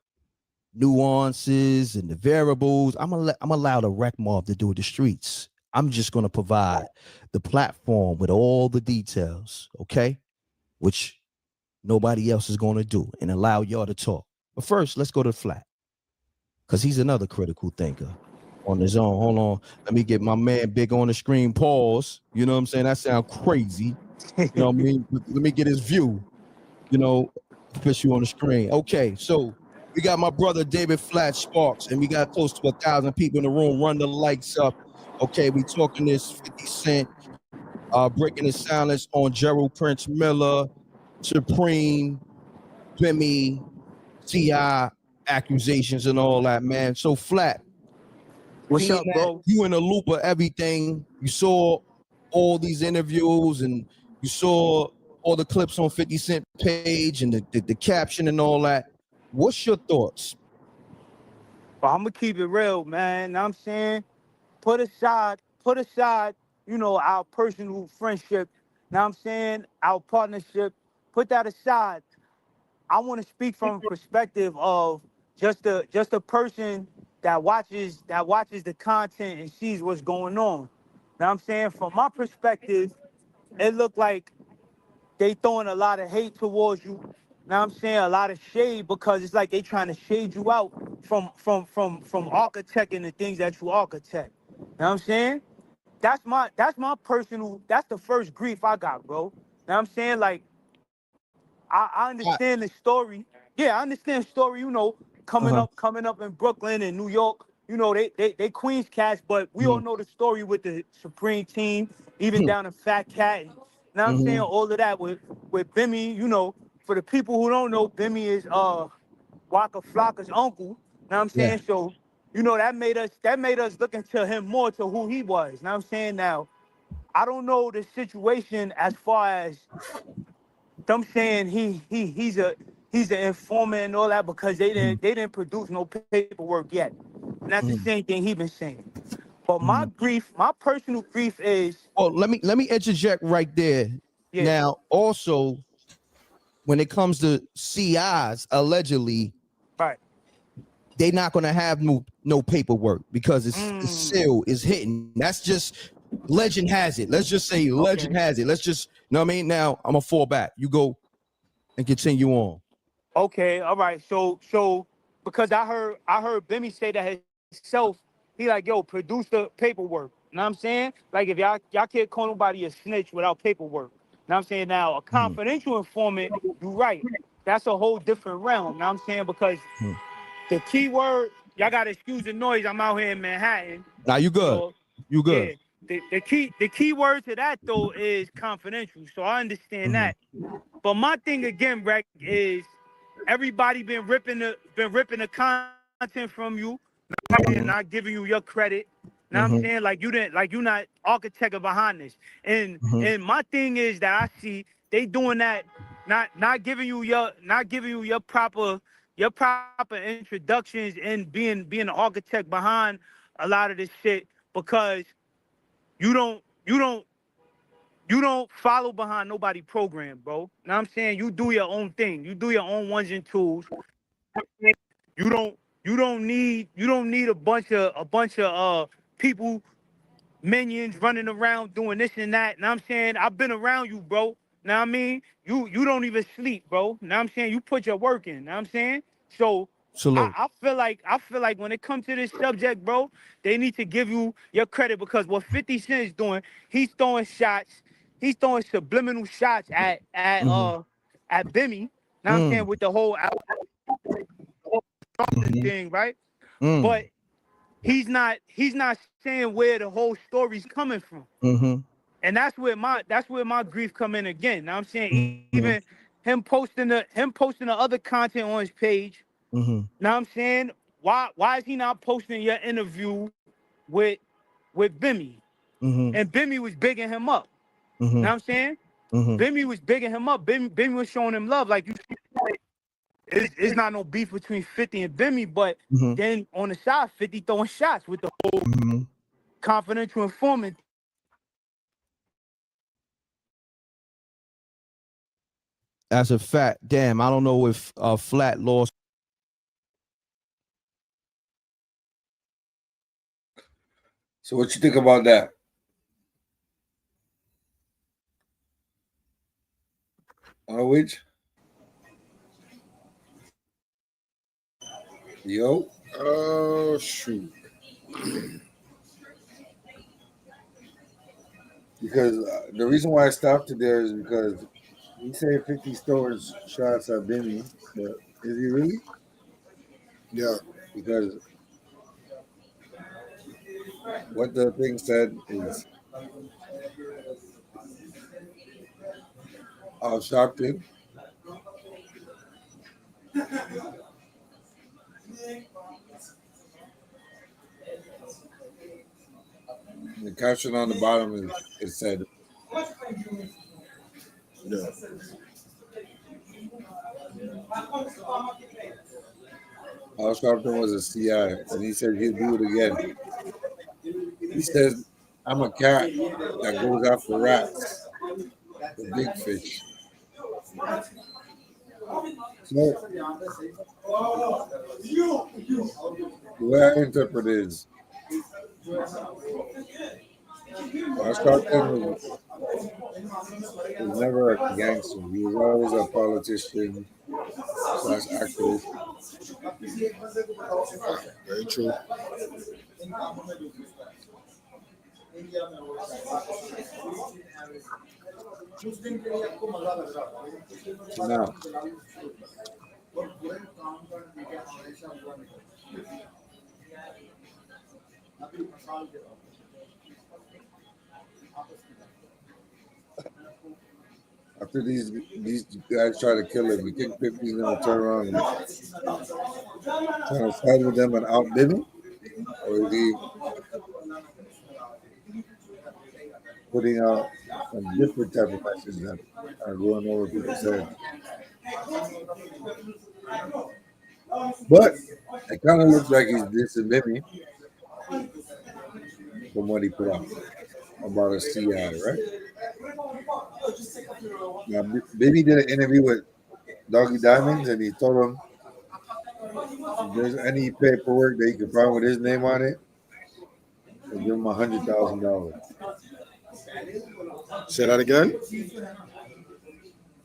nuances and the variables. I'm allowed a rec mob to do the streets. I'm just going to provide the platform with all the details, okay? Which nobody else is going to do, and allow y'all to talk. But first, let's go to Flat, because he's another critical thinker on his own. Hold on. Let me get my man Big on the screen. Pause. You know what I'm saying? That sounds crazy. You know what I mean? Let me get his view. Put you on the screen. Okay, so we got my brother David Flat Sparks, and we got close to 1,000 people in the room. Run the lights up. Okay, we talking this 50 Cent, breaking the silence on Gerald Prince Miller, Supreme, Bimmy, T.I. accusations and all that, man. So Flat, what's up, bro? You in the loop of everything. You saw all these interviews and you saw all the clips on 50 Cent page and the caption and all that. What's your thoughts? Well, I'm gonna keep it real, man. Know what I'm saying, put aside, our personal friendship. Now I'm saying, our partnership. Put that aside. I want to speak from a perspective of just a person that watches the content and sees what's going on. Now I'm saying, from my perspective, it looked like they throwing a lot of hate towards you. Now I'm saying, a lot of shade, because it's like they trying to shade you out from architecting the things that you architect. Now I'm saying, that's the first grief I got, bro. Now I'm saying, like, I understand the story. Yeah, I understand the story, coming up in Brooklyn and New York, you know, they Queens cats, but we all know the story with the Supreme team, even down to Fat Cat. And, now I'm saying all of that with Bimmy, you know, for the people who don't know, Bimmy is Waka Flocka's uncle. Now I'm saying, so you know that made us look into him more to who he was. Now I'm saying, now I don't know the situation as far as them saying he's an informant and all that, because they didn't produce no paperwork yet. And that's the same thing he been saying. But my personal grief is, well, let me interject right there. yeah. Now, also, when it comes to CIs, allegedly, Right. they're not gonna have no paperwork because it's sealed, it's hidden. That's just legend has it. Let's just say legend has it. Let's just, you know what I mean? Now I'm gonna fall back. You go and continue on. Okay, all right. So because I heard Bimmy say that himself, he like, yo, produce the paperwork. You know what I'm saying? Like, if y'all can't call nobody a snitch without paperwork. You know what I'm saying? Now, a confidential informant, you're right. That's a whole different realm. You know what I'm saying? Because the key word, y'all gotta excuse the noise. I'm out here in Manhattan. Now you good. So, You good. yeah. The key word to that though is confidential. So I understand that. But my thing again, Reck, is everybody been ripping the content from you, not giving you your credit. Now I'm saying, like, you're not architect behind this. And my thing is that I see they doing that, not giving you your proper introductions and being an architect behind a lot of this shit, because you don't follow behind nobody program, bro. Now I'm saying, you do your own thing. You do your own ones and twos. You don't need a bunch of people, minions running around doing this and that. Now I'm saying, I've been around you, bro. Now I mean, you don't even sleep, bro. Now I'm saying, you put your work in. Now I'm saying, so Salute. I feel like when it comes to this subject, bro, they need to give you your credit, because what 50 Cent is doing, he's throwing subliminal shots at Bimmy. Now I'm saying, with the whole thing, right? But he's not saying where the whole story's coming from. And that's where my grief come in again. Now I'm saying, even him posting the other content on his page. Now I'm saying, why is he not posting your interview with Bimmy? And Bimmy was bigging him up. Now I'm saying, Bimmy was bigging him up. Bimmy was showing him love. Like, it's not no beef between 50 and Bimmy, but then on the side, 50 throwing shots with the whole confidential informant. As a fact, damn, I don't know if Flat lost. So what you think about that? Which? Yo. Oh shoot. Because the reason why I stopped it there is because he said 50 stores shots at Bimmy, but is he really? Yeah. Because what the thing said is Sharpton. The caption on the bottom it said, Yeah. Al Sharpton was a CI, and he said he'd do it again. He says, I'm a cat that goes after rats, the big fish. So, the way I interpret it is, Al Sharpton was never a gangster. He was always a politician / activist. Very true. So now, After these guys try to kill him, you think 50's gonna turn around and try to side with them and out Bimmy? Or is he putting out a different type of message that are going over people's heads? But it kind of looks like he's dissing Bimmy from what he put out about a CI, right? Now, Bimmy did an interview with Doggy Diamonds, and he told him if there's any paperwork that he can find with his name on it, he'll give him $100,000. Say that again.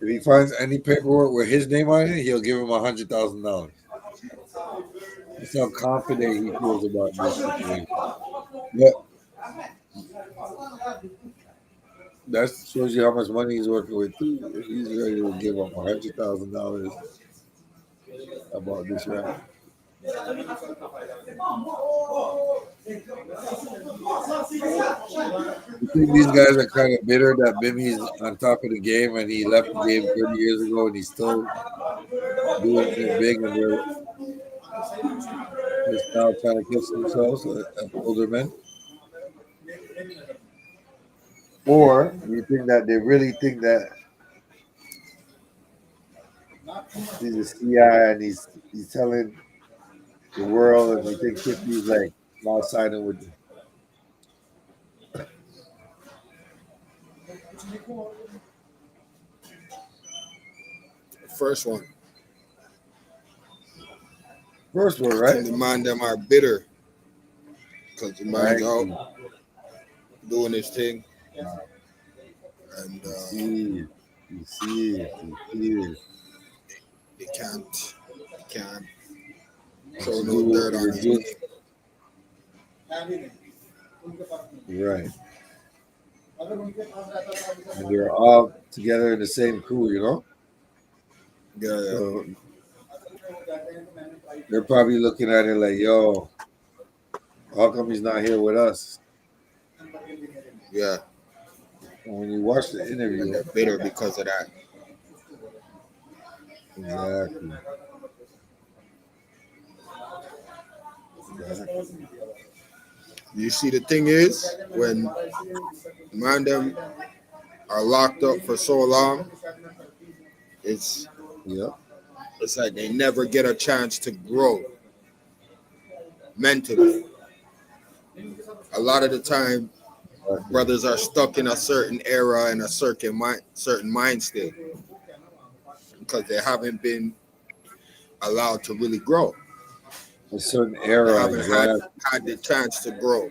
If he finds any paperwork with his name on it, he'll give him $100,000. That's how confident he feels about this situation. But that shows you how much money he's working with too. He's ready to give up $100,000 about this rap. You think these guys are kind of bitter that Bimmy's on top of the game and he left the game 30 years ago and he's still doing it big and they're now trying to catch themselves as older men? Or do you think that they really think that he's a CI and he's telling the world and you think 50's like now siding with them? First one. First one, I right? think the man them are bitter because the man's out doing his thing. And you see it. They can't throw no dirt on him. Right. And they're all together in the same crew, you know? Yeah. So they're probably looking at it like, yo, how come he's not here with us? Yeah. And when you watch the interview, and they're bitter because of that. Exactly. You see, the thing is, when man them are locked up for so long, it's like they never get a chance to grow mentally. A lot of the time, brothers are stuck in a certain era and a certain mind state because they haven't been allowed to really grow. A certain era, they haven't had the chance to grow.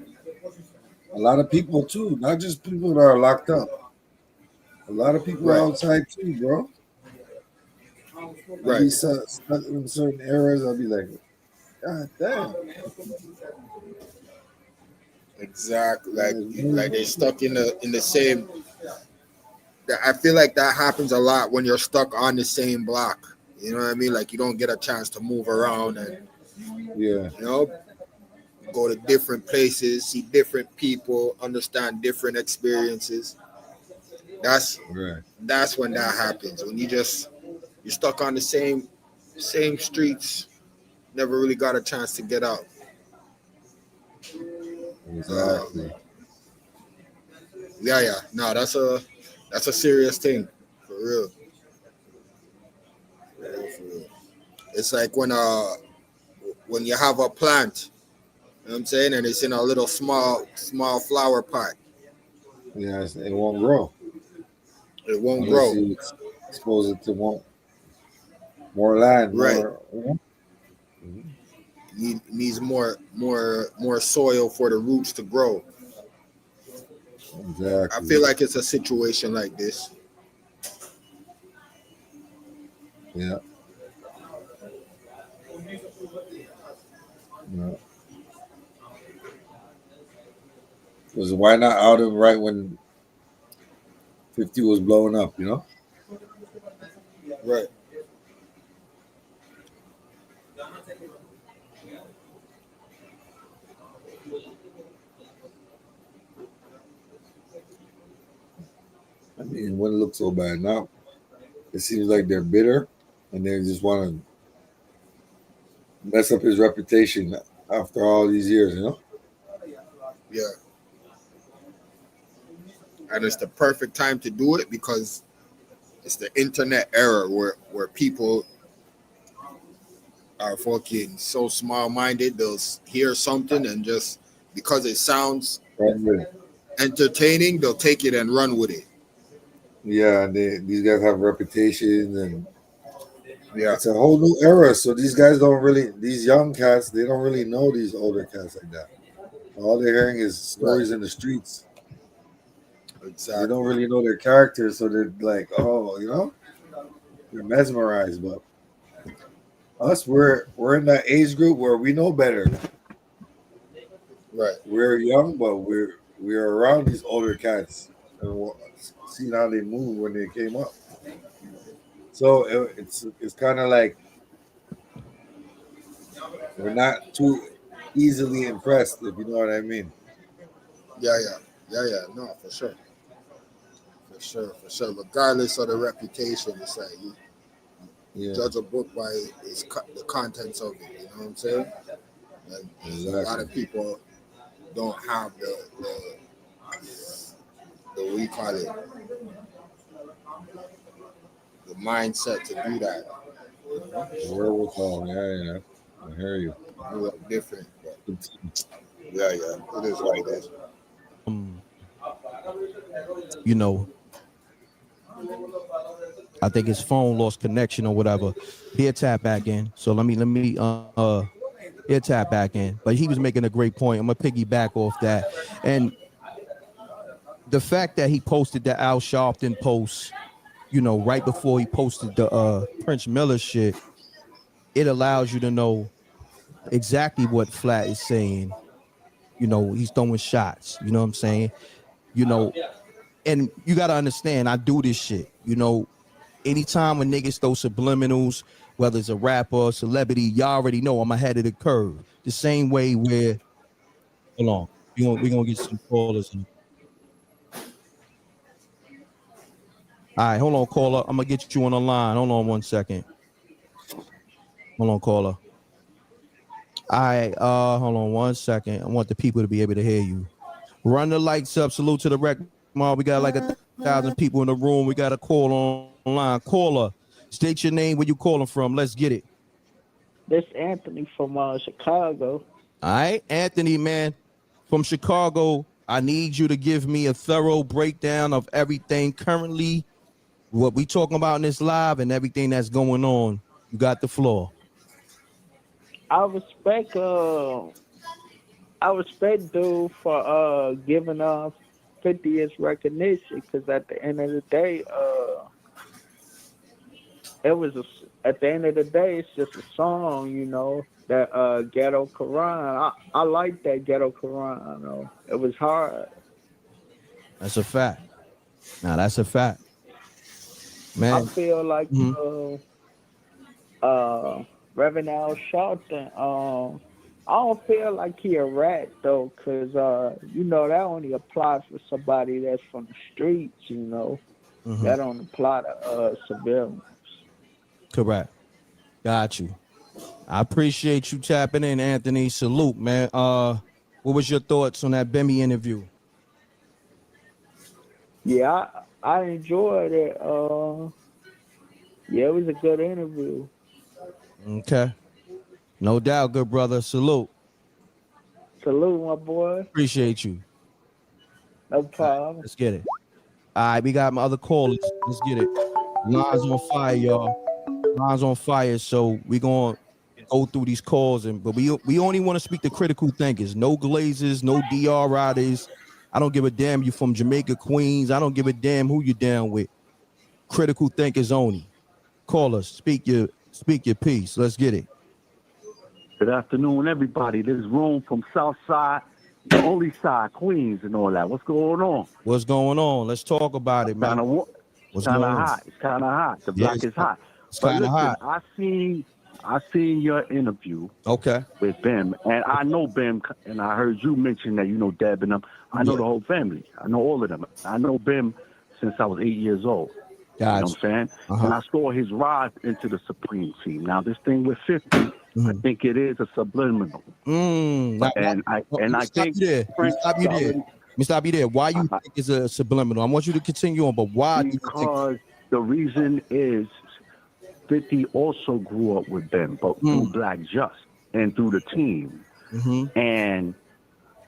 A lot of people too, not just people that are locked up. A lot of people outside too, bro. Right. Be stuck in certain eras. I'll be like, God damn. Exactly. Like they're stuck in the same. I feel like that happens a lot when you're stuck on the same block. You know what I mean? Like you don't get a chance to move around and go to different places, see different people, understand different experiences. That's when that happens. When you're stuck on the same streets, never really got a chance to get out. Exactly. Yeah. No, that's a serious thing, for real. It's like when you have a plant, you know what I'm saying, and it's in a little small flower pot. Yes, it won't grow. It won't unless grow. You expose it to more land, right? More, Needs more soil for the roots to grow. Exactly. I feel like it's a situation like this. Yeah. Because why not out him right when 50 was blowing up, you know? Right. it wouldn't look so bad. Now it seems like they're bitter and they just want to mess up his reputation after all these years, you know? Yeah. And it's the perfect time to do it because it's the internet era where people are fucking so small-minded. They'll hear something and just because it sounds entertaining, they'll take it and run with it. Yeah, these guys have reputations, and it's a whole new era. So these guys don't really, these young cats, they don't really know these older cats like that. All they're hearing is stories in the streets. Exactly. They don't really know their characters, so they're like, oh, you know, they're mesmerized. But us, we're in that age group where we know better. Right. We're young, but we're around these older cats and seeing how they move when they came up. So it's kind of like we're not too easily impressed, if you know what I mean. Yeah. No, for sure. Regardless of the reputation, it's like you judge a book by the contents of it. You know what I'm saying? And Exactly. a lot of people don't have the what do you call it? The mindset to do that. Wherewithal, yeah. I hear you. Different. Yeah. It is what it is. You know, I think his phone lost connection or whatever. He'll tap back in. So let me he'll tap back in. But he was making a great point. I'm gonna piggyback off that. And the fact that he posted the Al Sharpton post, you know, right before he posted the Prince Miller shit, it allows you to know exactly what Flat is saying. You know, he's throwing shots. You know what I'm saying? You know, and you gotta understand, I do this shit. You know, anytime when niggas throw subliminals, whether it's a rapper or celebrity, y'all already know I'm ahead of the curve. The same way where, hold on, we're gonna get some callers in. All right, hold on, caller. I'm gonna get you on the line. Hold on 1 second. Hold on, caller. All right, hold on 1 second. I want the people to be able to hear you. Run the lights up. Salute to the rec mob. We got like 1,000 people in the room. We got a call online. Caller, state your name, where you calling from. Let's get it. This Anthony from Chicago. All right, Anthony, man, from Chicago. I need you to give me a thorough breakdown of everything currently, what we talking about in this live, and everything that's going on. You got the floor. I respect dude for giving us 50th recognition, because at the end of the day, at the end of the day, it's just a song, you know, that Ghetto Quran. I like that Ghetto Quran, you know. It was hard. That's a fact. Now that's a fact. Man. I feel like Reverend Al Sharpton, I don't feel like he a rat though, because you know, that only applies for somebody that's from the streets, you know. That don't apply to civilians. Correct. Got you. I appreciate you tapping in, Anthony. Salute, man. What was your thoughts on that Bimmy interview? Yeah, I enjoyed it. Yeah, it was a good interview. Okay. No doubt, good brother. Salute. Salute, my boy. Appreciate you. No problem. Let's get it. All right, we got my other callers. Let's get it. Lines on fire, y'all. Lines on fire. So we gonna go through these calls, but we only want to speak to critical thinkers. No glazers, no DR riders. I don't give a damn you from Jamaica, Queens. I don't give a damn who you down with. Critical thinkers only. Call us. Speak your piece. Let's get it. Good afternoon, everybody. This is Rome from Southside, the only side, Queens, and all that. What's going on? What's going on? Let's talk about it, man. It's kind of hot. It's kind of hot. The block is hot. It's kind of hot. I seen your interview. Okay. With Bim, and I know Bim, and I heard you mention that you know Deb and them. I know the whole family. I know all of them. I know Bim since I was 8 years old. You know what I'm saying? And I saw his rise into the Supreme team. Now, this thing with 50, I think it is a subliminal. And I think Prince Let me stop you there. Why you think it's a subliminal? I want you to continue on, but why do you think? Because the reason is 50 also grew up with them, but through Black Just and through the team. And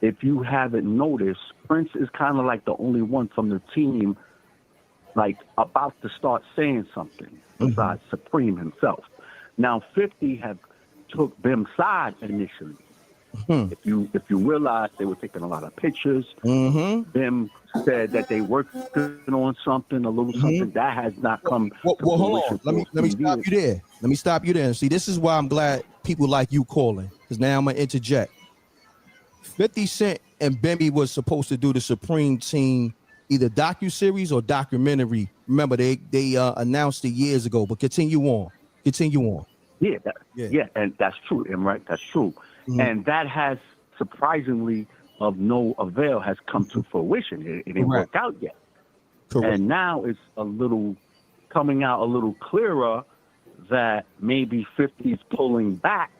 if you haven't noticed, Prince is kind of like the only one from the team like about to start saying something besides Supreme himself. Now 50 have took Bim's side initially. If you realize they were taking a lot of pictures, Bim said that they worked on something, a little something that has not come. Well, hold on. Let me stop you there. Let me stop you there. See, this is why I'm glad people like you calling, because now I'm gonna interject. 50 Cent and Bimmy was supposed to do the Supreme Team, either docuseries or documentary. Remember, they announced it years ago. But continue on. Yeah, and that's true, M.Reck. That's true, and that has surprisingly of no avail has come to fruition. It didn't work out yet, and now it's coming out a little clearer that maybe 50's pulling back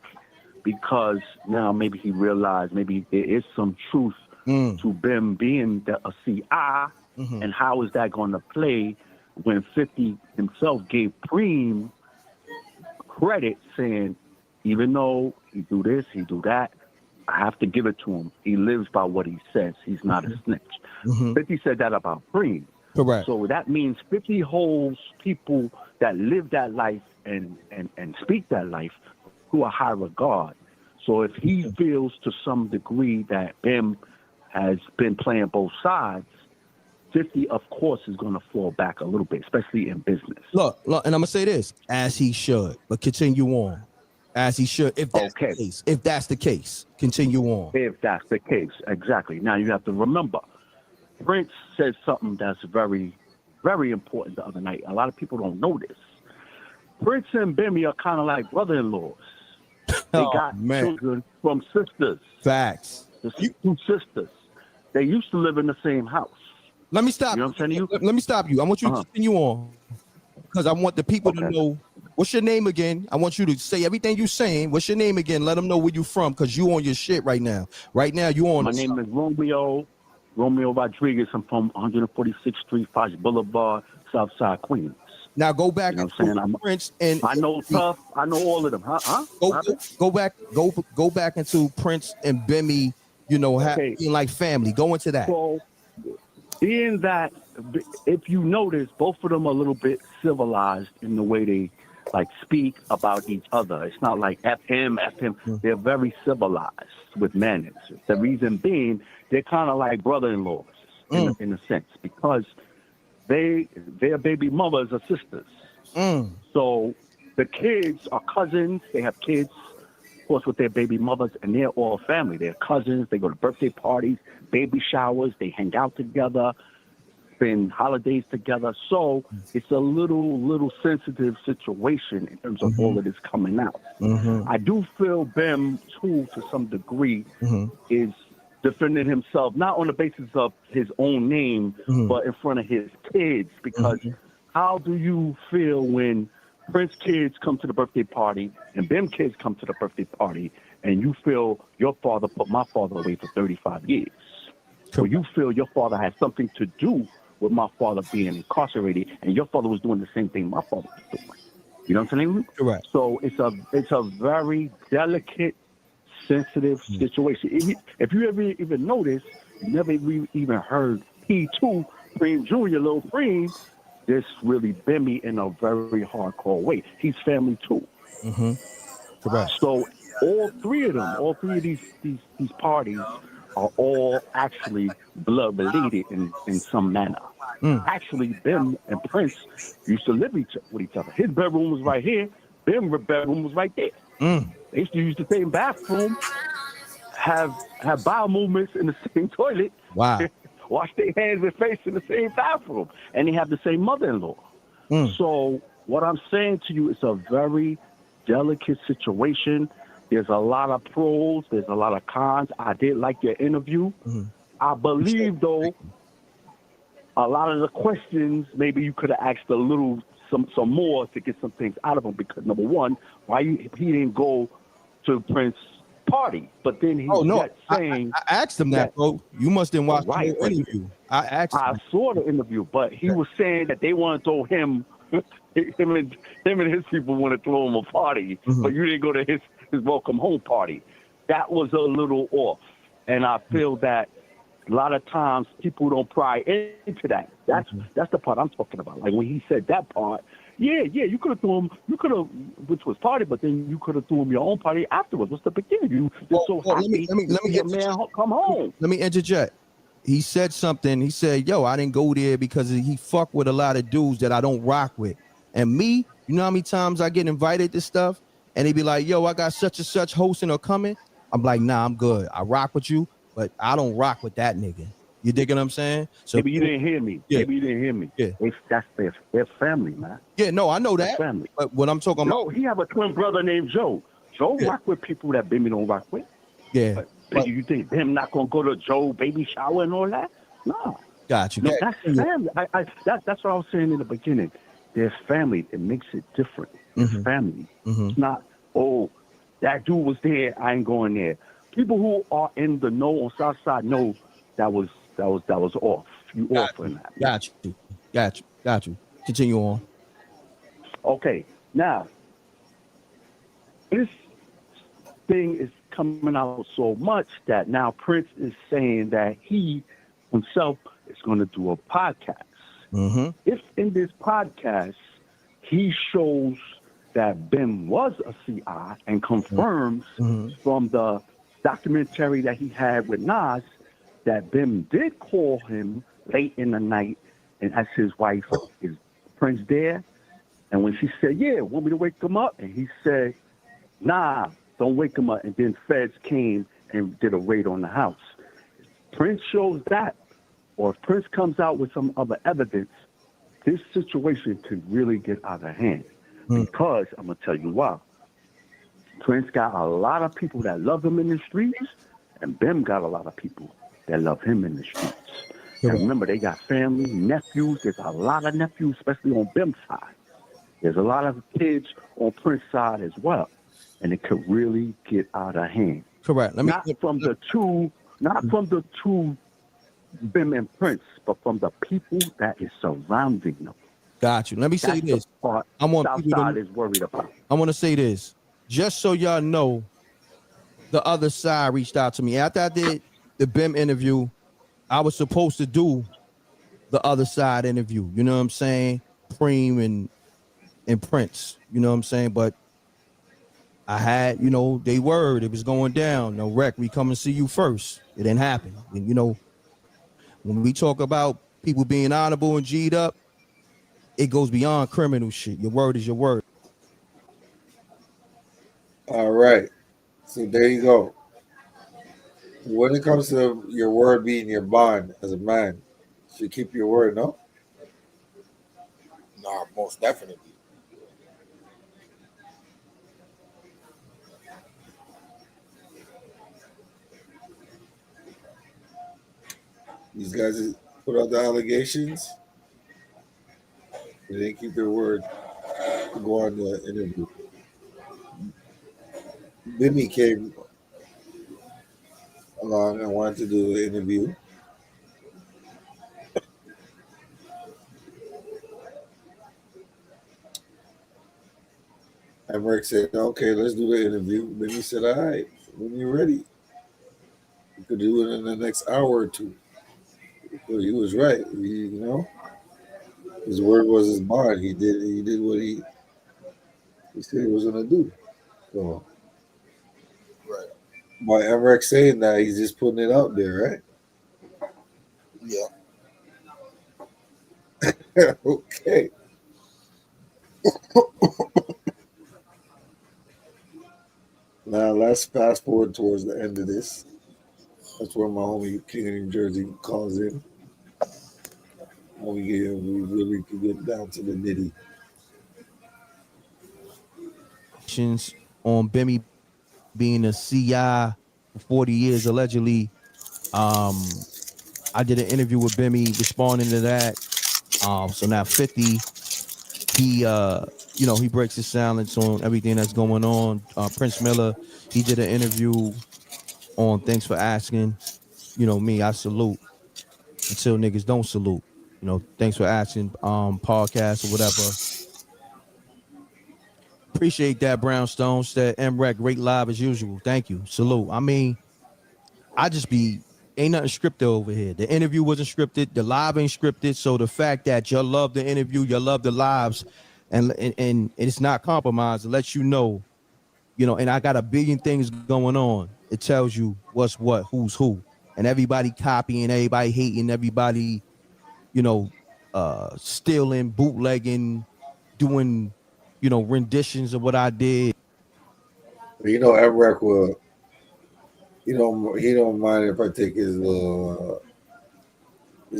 because now maybe he realized maybe there is some truth to Bim being a CI, and how is that going to play when 50 himself gave Preem credit saying, even though he do this, he do that, I have to give it to him. He lives by what he says. He's not a snitch. 50 said that about Preem. Correct. So that means 50 holds people that live that life and speak that life who are high regard. So if he feels to some degree that Bim has been playing both sides, 50, of course, is going to fall back a little bit, especially in business. Look, and I'm gonna say this, as he should, but continue on, as he should. If that's the case, continue on. If that's the case, exactly. Now you have to remember, Prince said something that's very, very important the other night. A lot of people don't know this. Prince and Bimmy are kind of like brother-in-laws. They got children from sisters. Facts. The two sisters. They used to live in the same house. Let me stop. You know what I'm saying? Let me stop you. I want you to continue on because I want the people to know. What's your name again? I want you to say everything you're saying. What's your name again? Let them know where you from because you on your shit right now. Right now, you on. My name is Romeo Rodriguez. I'm from 146th Street, Fox Boulevard, Southside, Queens. Now go back to Prince and I know Tough. I know all of them. Go back into Prince and Bimmy. You know, being like family. Go into that. So, being that, if you notice, both of them are a little bit civilized in the way they like speak about each other. It's not like F him. They're very civilized with manners. The reason being, they're kind of like brother-in-laws in a sense because their baby mothers are sisters. So the kids are cousins. They have kids, of course, with their baby mothers, and they're all family. They're cousins. They go to birthday parties, baby showers. They hang out together, spend holidays together. So it's a little sensitive situation in terms of all of this coming out. I do feel Bim, too, to some degree, is defending himself, not on the basis of his own name, but in front of his kids. Because how do you feel when Prince kids come to the birthday party and Bim kids come to the birthday party and you feel your father put my father away for 35 years? Or you feel your father has something to do with my father being incarcerated and your father was doing the same thing my father was doing. You know what I'm saying? Correct. So it's a very delicate, sensitive situation. If you ever even noticed, you never even heard P2, Preem Jr., Lil Preem, this really Bimmy in a very hardcore way. He's family too. Correct. So all three of these parties are all actually blood related in some manner. Actually, Bim and Prince used to live with each other. His bedroom was right here. Bim's bedroom was right there. They used to use the same bathroom, have bowel movements in the same toilet. Wow. Wash their hands and face in the same bathroom. And they have the same mother-in-law. So what I'm saying to you is a very delicate situation. There's a lot of pros. There's a lot of cons. I did like your interview. I believe, though, a lot of the questions, maybe you could have asked a little, some more to get some things out of him. Because number one, he didn't go to Prince's party, but then he's saying I asked him that, bro. You must didn't watch the whole interview. I saw the interview, but he was saying that they want to throw him. Him and his people want to throw him a party, but you didn't go to his welcome home party. That was a little off, and I feel that a lot of times people don't pry into that. That's the part I'm talking about. Like when he said that part, yeah, you could have thrown him, which was party, but then you could have thrown him your own party afterwards. What's the beginning? You're so happy. Let me man come home. Let me interject. He said something. He said, yo, I didn't go there because he fucked with a lot of dudes that I don't rock with. And me, you know how many times I get invited to stuff and they be like, yo, I got such and such hosting or coming. I'm like, nah, I'm good. I rock with you, but I don't rock with that nigga. You digging what I'm saying? So maybe you didn't hear me. Yeah. Maybe you didn't hear me. Yeah. That's their family, man. Yeah, no, I know that. Family. But what I'm talking about. No, he have a twin brother named Joe. Joe rock with people that Bimmy don't rock with. Yeah. But you think him not gonna go to Joe baby shower and all that? No. Got you. No, that's family. That's what I was saying in the beginning. There's family. It makes it different. It's family. It's not, oh, that dude was there, I ain't going there. People who are in the know on Southside know that was off. You off on that. Got you. Continue on. Okay. Now, this thing is coming out so much that now Prince is saying that he himself is going to do a podcast. If in this podcast he shows that Bim was a CI and confirms from the documentary that he had with Nas that Bim did call him late in the night and asked his wife, is Prince there? And when she said, yeah, want me to wake him up? And he said, nah, don't wake him up. And then feds came and did a raid on the house. Prince shows that, or if Prince comes out with some other evidence, this situation could really get out of hand. Because I'm going to tell you why. Prince got a lot of people that love him in the streets, and Bim got a lot of people that love him in the streets. And remember, they got family, nephews. There's a lot of nephews, especially on Bim's side. There's a lot of kids on Prince's side as well. And it could really get out of hand. Correct. Not from the two Bim and Prince, but from the people that is surrounding them. Got you. Let me say this. I want Southside is worried about. I want to say this. Just so y'all know, the other side reached out to me. After I did the Bim interview, I was supposed to do the other side interview. You know what I'm saying? Preem and Prince. You know what I'm saying? But I had, they word it was going down. No, Rec, we come and see you first. It didn't happen. And when we talk about people being honorable and G'd up, it goes beyond criminal shit. Your word is your word. All right. So there you go. When it comes to your word being your bond as a man, you should keep your word, no? Nah, most definitely. These guys put out the allegations. They didn't keep their word to go on the interview. Bimmy came along and wanted to do the interview. M.Reck said, okay, let's do the interview. Bimmy said, all right, when you're ready. You could do it in the next hour or two. So he was right. His word was his bond. He did what he said he was gonna do. So right. By M.Reck saying that, he's just putting it out there, right? Yeah. Okay. Now let's fast forward towards the end of this. That's where my homie King of New Jersey calls in. We really can get down to the nitty. On Bimmy being a CI for 40 years allegedly. I did an interview with Bimmy responding to that. So now 50, he he breaks his silence on everything that's going on. Prince Miller, he did an interview on Thanks for Asking. Me, I salute until niggas don't salute. Thanks for Asking podcast or whatever. Appreciate that, Brownstone. Said M.Reck, great live as usual. Thank you. Salute. I mean, ain't nothing scripted over here. The interview wasn't scripted. The live ain't scripted. So the fact that you love the interview, you love the lives, and it's not compromised, it lets you know, and I got a billion things going on. It tells you what's what, who's who, and everybody copying, everybody hating, everybody, stealing, bootlegging, doing, renditions of what I did. M.Reck will. He don't mind if I take his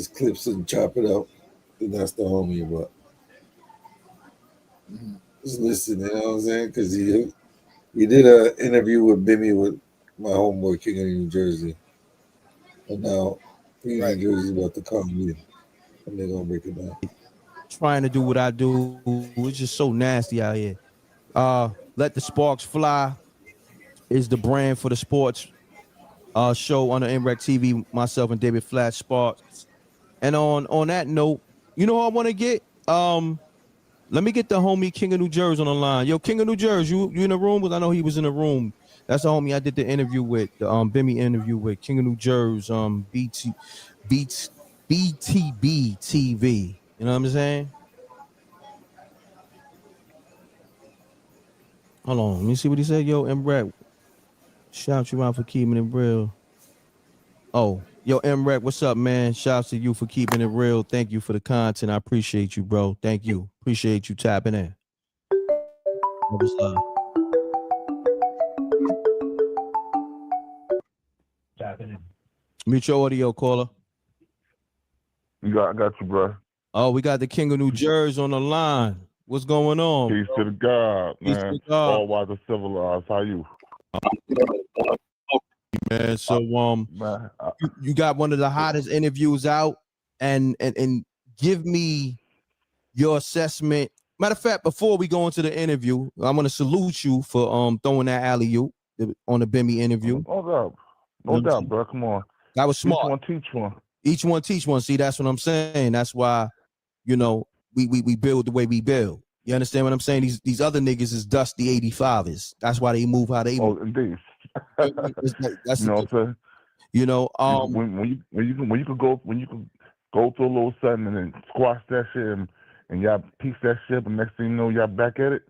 clips and chop it up. And that's the homie, but just listen. You know what I'm saying? Because he did an interview with Bimmy with my homeboy King of New Jersey, and now King of New Jersey about to come in, and they're gonna break it down. Trying to do what I do, it's just so nasty out here. Let the Sparks Fly is the brand for the sports show on the M.Reck TV. Myself and David Flash Sparks. And on that note, you know what I want to get? Let me get the homie King of New Jersey on the line. Yo, King of New Jersey, you in the room? Because I know he was in the room. That's the homie I did the interview with, the Bimmy interview with King of New Jersey, BTB TV. You know what I'm saying? Hold on, let me see what he said. Yo, M.Reck, shout you out for keeping it real. Oh, yo, M.Reck, what's up, man? Shouts to you for keeping it real. Thank you for the content. I appreciate you, bro. Thank you. Appreciate you tapping in. What's up? Tapping in. Mute your audio, caller. I got you, bro. Oh, we got the King of New Jersey on the line. What's going on? Peace to the God, Peace man. to God. All wise and civilized. How you? Man, so you got one of the hottest interviews out, and give me your assessment. Matter of fact, before we go into the interview, I'm gonna salute you for throwing that alley-oop on the Bimmy interview. No doubt, bro. Come on. That was smart. Each one teach one. Each one teach one. See, that's what I'm saying. That's why, we build the way we build. You understand what I'm saying? These other niggas is dusty 85ers. That's why they move how they move. Oh, indeed. That's you know what I'm saying? When you can go through a little something and then squash that shit and y'all piece that shit, and next thing you know, y'all back at it.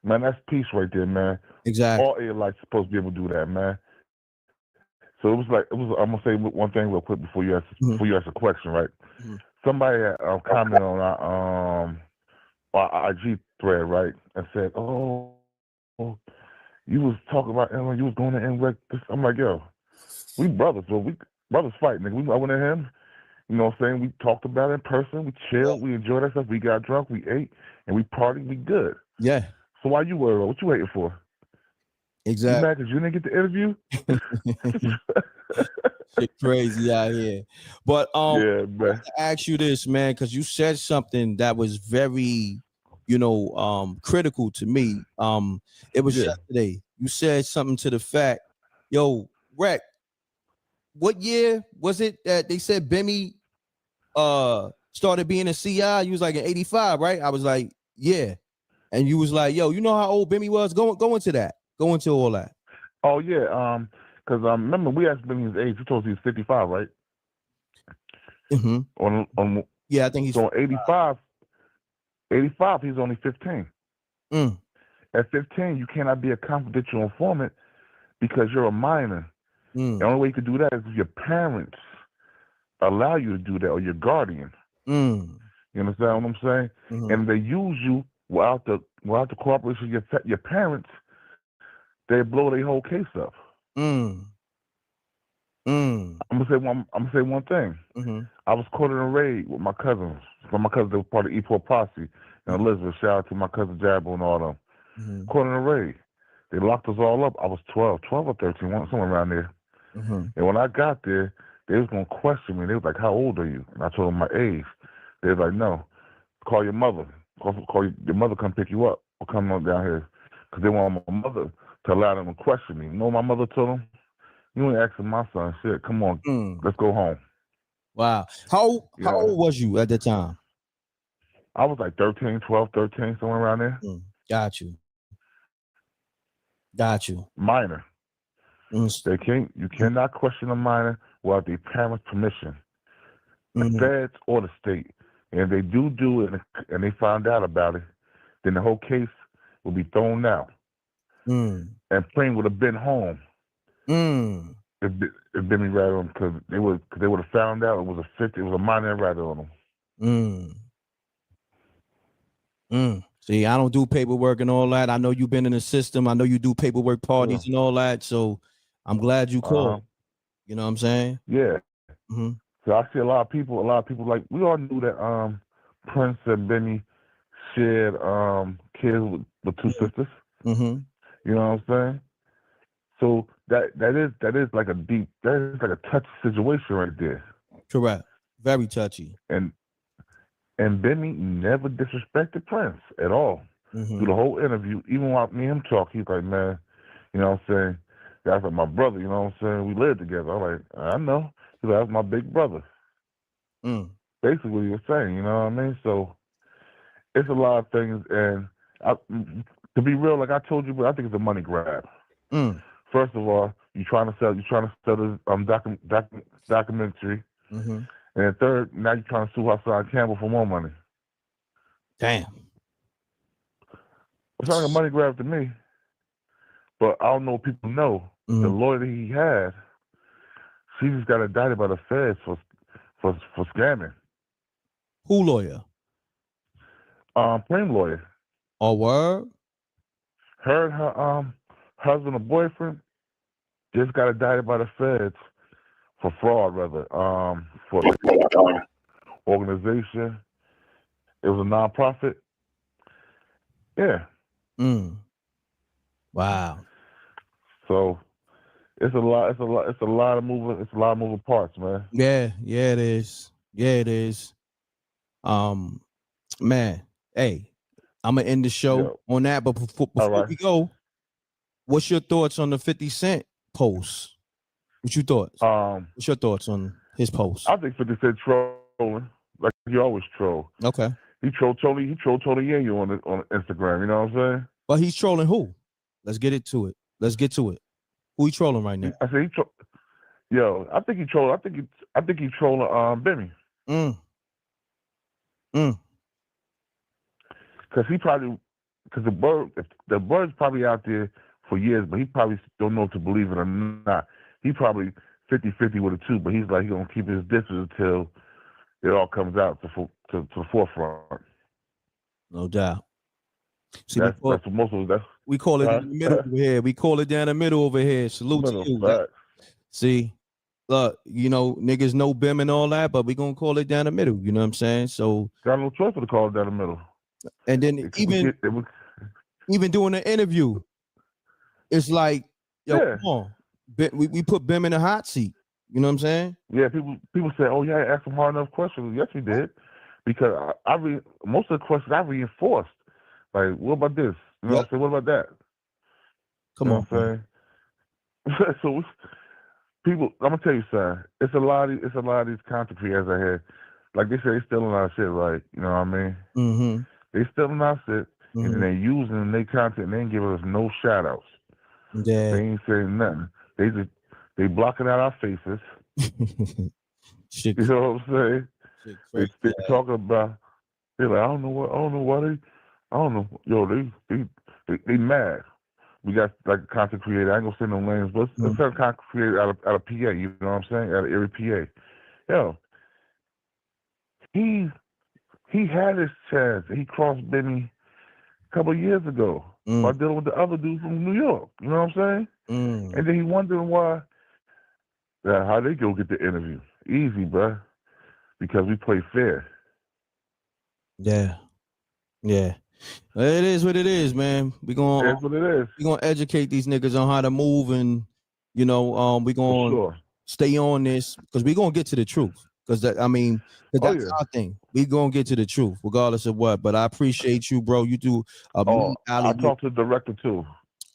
Man, that's peace right there, man. Exactly. All Israelites supposed to be able to do that, man. So I'm gonna say one thing real quick before you ask a question, right? Mm-hmm. Somebody commented on our IG thread, right, and said, "Oh, you was talking about you was going to M.Reck." I'm like, yo, we brothers, bro. We brothers fight, nigga. I went to him. You know what I'm saying? We talked about it in person. We chilled. We enjoyed ourselves. We got drunk. We ate and we partied. We good. Yeah. So why you worried? What you waiting for? Exactly. You mad because you didn't get the interview? Shit crazy out here. But yeah, man. I want to ask you this, man, because you said something that was very, critical to me. It was yesterday. You said something to the fact, yo, Reck, what year was it that they said Bimmy started being a CI? You was like in 85, right? I was like, yeah. And you was like, yo, you know how old Bimmy was? Go into that. Go into all that. Oh yeah, because remember we asked Bimmy's age. He told us he was 55, right? Mm-hmm. I think he's so 85. 85, he's only 15. Mm. At 15, you cannot be a confidential informant because you're a minor. Mm. The only way you can do that is if your parents allow you to do that, or your guardian. Mm. You understand what I'm saying? Mm-hmm. And they use you without the cooperation of your parents. They blow their whole case up. Mm. Mm. I'm gonna say one thing. Mm-hmm. I was caught in a raid with my cousins. My cousins were part of E4 Posse and Elizabeth. Shout out to my cousin Jabbo and all them. Mm-hmm. Caught in a raid. They locked us all up. I was 12 or 13, somewhere around there. Mm-hmm. And when I got there, they was gonna question me. They was like, "How old are you?" And I told them my age. They was like, "No, call your mother. Call your mother, come pick you up or come on down here," because they want my mother to allow them to question me. You know what my mother told them? "You ain't asking my son shit. Come on, let's go home." Wow. How old was you at the time? I was like 13, 12, 13, somewhere around there. Got you. Minor. You cannot question a minor without their parents' permission. The feds or the state. And if they do it and they find out about it, then the whole case will be thrown out. And Plain would have been home if Bimmy ratted on him, because they would have found out it was a minor ratted on him. See, I don't do paperwork and all that. I know you've been in the system. I know you do paperwork parties and all that. So I'm glad you called. You know what I'm saying? Yeah. So I see a lot of people like, we all knew that Prince and Bimmy shared kids with two sisters. You know what I'm saying? So that is like a touchy situation right there. Correct. Very touchy. And Bimmy never disrespected Prince at all. Through the whole interview, even while me and him talk, he's like, "Man, you know what I'm saying? That's like my brother, you know what I'm saying? We live together." I'm like, "I know." He's like, "That's my big brother." Basically what he was saying, you know what I mean? So it's a lot of things, and to be real, like I told you, but I think it's a money grab. First of all, you're trying to sell this documentary. And then third, now you're trying to sue Hassan Campbell for more money. Damn. It's not like a money grab to me. But I don't know if people know. The lawyer that he had, she just got indicted by the feds for scamming. Who lawyer? Plain lawyer. Oh, word? Her and her husband or boyfriend just got indicted by the feds for fraud, rather. For organization. It was a nonprofit. Yeah. Wow. So it's a lot of moving parts, man. Yeah, it is. Man, hey, I'm gonna end the show on that. But before we go, what's your thoughts on the 50 Cent post? What's your thoughts? What's your thoughts on his post? I think 50 Cent trolling, like he always troll. Okay. He trolled Tony Yayo on Instagram. You know what I'm saying? But he's trolling who? Let's get to it. Who he trolling right now? I said I think he trolling. I think he trolling Bimmy. Because the bird's probably out there for years, but he probably don't know if to believe it or not. He probably 50-50 with it too, but he's like he gonna keep his distance until it all comes out to the forefront. No doubt. See, that's what most of us. We call it in the middle over here. We call it down the middle over here. Salute to you. See, look, you know, niggas know Bim and all that, but we gonna call it down the middle. You know what I'm saying? So got no choice but to call it down the middle. And then even doing the interview, it's like, come on, we put Bim in the hot seat. You know what I'm saying? Yeah, people say, "Oh yeah, I asked him hard enough questions." Yes, we did, because most of the questions I reinforced. Like, what about this? You know what I'm saying? What about that? Come on, what I'm saying? So people, I'm gonna tell you something. It's a lot of these content creators out here. Like they say, they stealing our shit, right? You know what I mean? They stealing our shit, and then they using their content, and they ain't giving us no shout outs. Yeah. They ain't saying nothing. They blocking out our faces. You know what I'm saying? They talking about. They're like, I don't know why they. I don't know. Yo, they mad. We got like a content creator. I ain't gonna say no names, but it's a certain content creator out of PA. You know what I'm saying? Out of Erie, PA. Yo, he had his chance. He crossed Bimmy a couple of years ago by dealing with the other dude from New York. You know what I'm saying? And then he wondering why. How they go get the interview? Easy, bro. Because we play fair. Yeah. It is what it is, man. That's what it is. We gonna educate these niggas on how to move, and you know, we gonna stay on this because we're gonna get to the truth. Because that's yeah. our thing. We gonna get to the truth, regardless of what. But I appreciate you, bro. You do a mean I talked to the director too.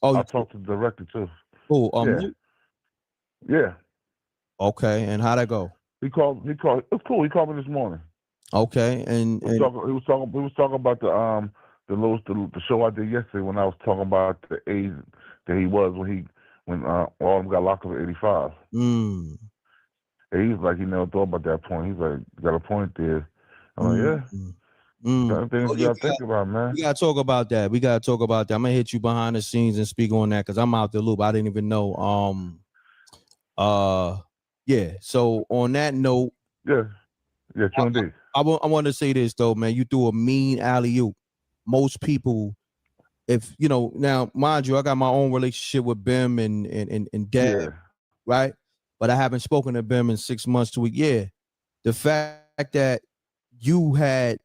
Oh, I talked to the director too. Oh, yeah. Yeah. Okay, and how'd that go? He called. It was cool. He called me this morning. Okay, and he was talking about the show I did yesterday when I was talking about the age that he was when all of them got locked up at 85. Mm. And he's like, he never thought about that point. He's like, you got a point there. I'm like, yeah. Certain things you gotta think about, man. We gotta talk about that. I'm gonna hit you behind the scenes and speak on that because I'm out the loop. I didn't even know. Yeah. So on that note, yeah, I want to say this though, man. You threw a mean alley-oop. Most people, if you know, now mind you, I got my own relationship with Bim and Dad, right? But I haven't spoken to Bim in 6 months to a year. The fact that you had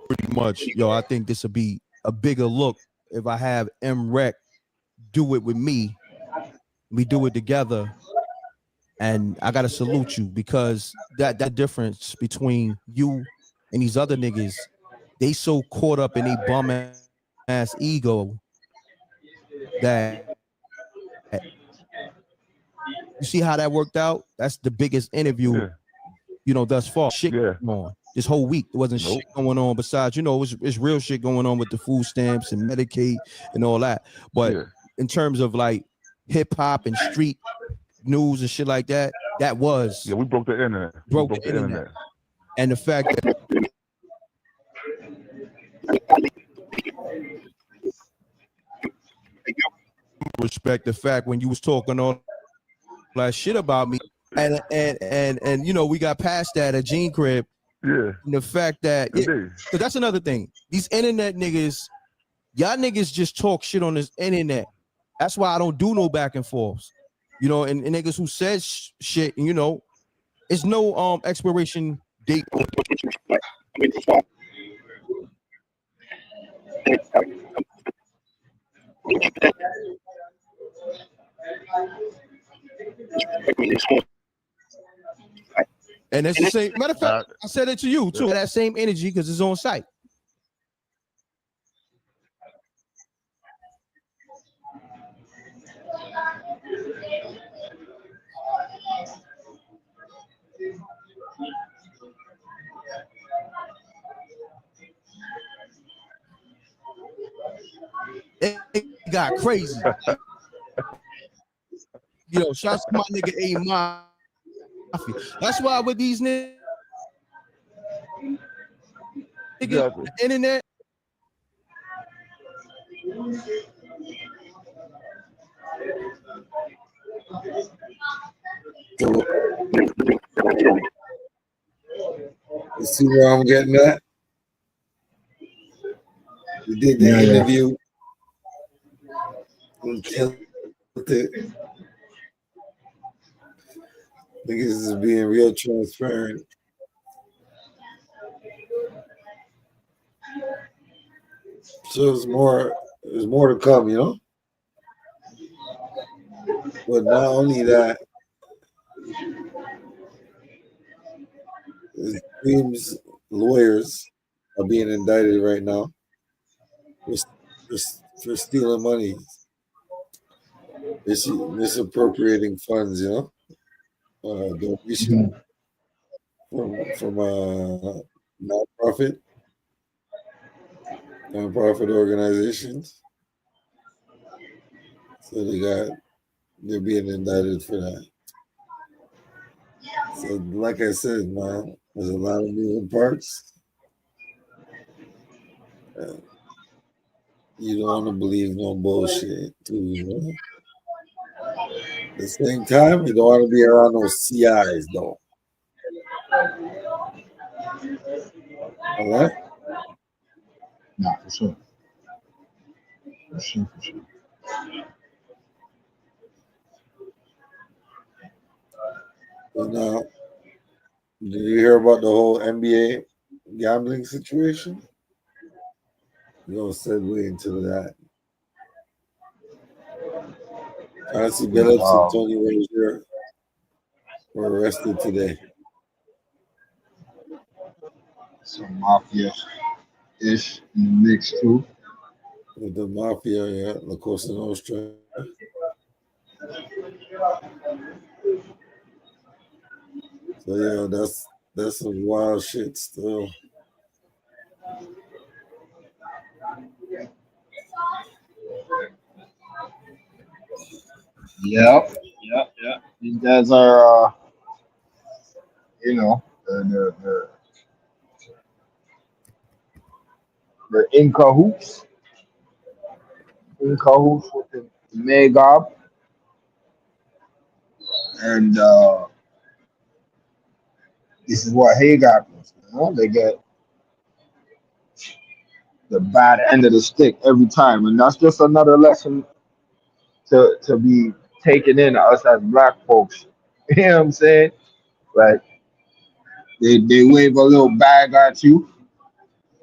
pretty much, I think this would be a bigger look if I have M.Reck do it with me. We do it together. And I gotta salute you because that difference between you and these other niggas, they so caught up in a bum ass ego that you see how that worked out. That's the biggest interview, thus far. Shit going on this whole week. There wasn't shit going on besides, it's real shit going on with the food stamps and Medicaid and all that. But in terms of like hip hop and street news and shit like that, that was we broke the internet. Broke the internet. And the fact that respect the fact when you was talking all that shit about me and we got past that at Gene Crib. Yeah. And the fact that because that's another thing. These internet niggas, y'all niggas just talk shit on this internet. That's why I don't do no back and forths. And niggas who says shit, and it's no expiration date. And it's the same matter of fact, I said it to you too. That same energy because it's on site. It got crazy. Shouts to my nigga A Mafia. That's why with these niggas, the internet. You see where I'm getting at? We did the interview. We killed it. Niggas is being real transparent. So there's more to come, But not only that, Dream's lawyers are being indicted right now for stealing money, misappropriating funds, donation from nonprofit organizations. So they're being indicted for that. So like I said, man, there's a lot of moving parts. You don't want to believe no bullshit, too, At the same time, you don't want to be around no CIs, though. All right? Nah, for sure. For sure. But now, did you hear about the whole NBA gambling situation? We're gonna segue into that. Fancy Billups and Tony Rozier were arrested today. Some mafia-ish in the mix too. With the mafia, yeah, La Cosa Nostra. So yeah, that's some wild shit still. Yep. These guys are, they're in cahoots with the Magog, and this is what Hague happens. They get the bad end of the stick every time, and that's just another lesson to be taken in us as black folks. You know what I'm saying? Like they wave a little bag at you,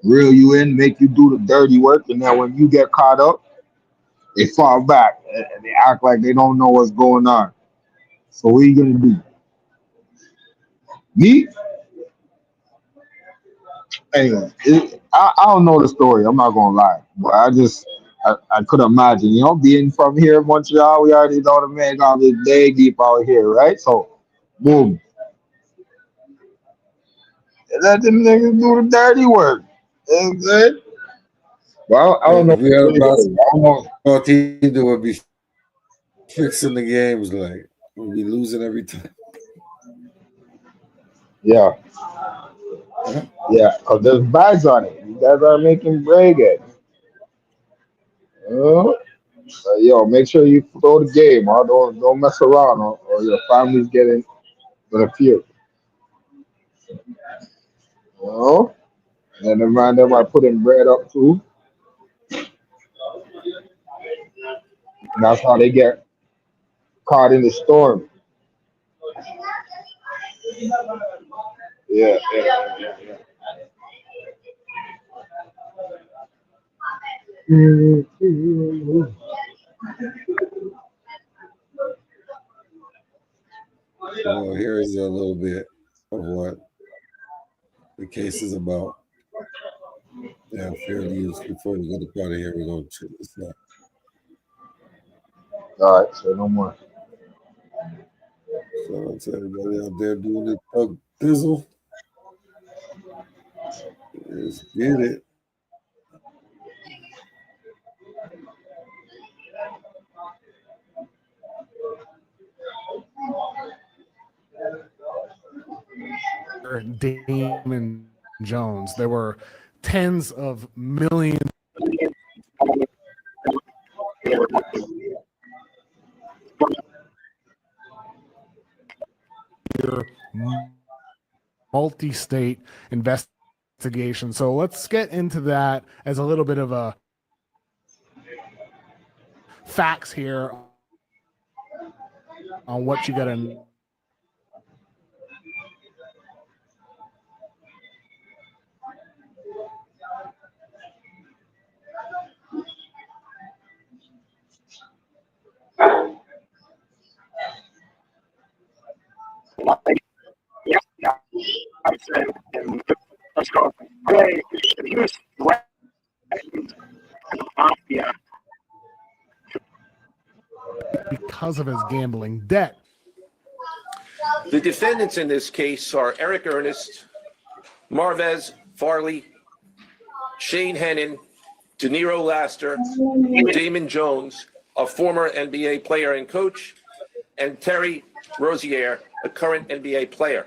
reel you in, make you do the dirty work, and then when you get caught up, they fall back and they act like they don't know what's going on. So what are you gonna do? Me? Anyway, I don't know the story. I'm not gonna lie, but I could imagine, being from here in Montreal, we already know the man got this day deep out here, right? So, boom, let them niggas do the dirty work. You know what I'm saying? Well, I don't know. If we had about either would be fixing the games, like we'll be losing every time. Yeah. Yeah, because there's bags on it. You guys are making break it. Yo, make sure you throw the game, or don't mess around, or your family's getting with a few. And then the man them are putting bread up too. And that's how they get caught in the storm. Yeah. So here is a little bit of what the case is about. Yeah, fair use. Before we get out of here, we're going to check this out. All right, so no more. So to everybody out there doing the thug thizzle, let's get it. Damon Jones. There were tens of millions. Multi-state investigation. So let's get into that as a little bit of a facts here on what you got to. Let's go. Great. He was mafia because of his gambling debt. The defendants in this case are Eric Ernest, Marvez Farley, Shane Hennon, De Niro Laster, Damon Jones, a former NBA player and coach, and Terry Rozier, a current NBA player.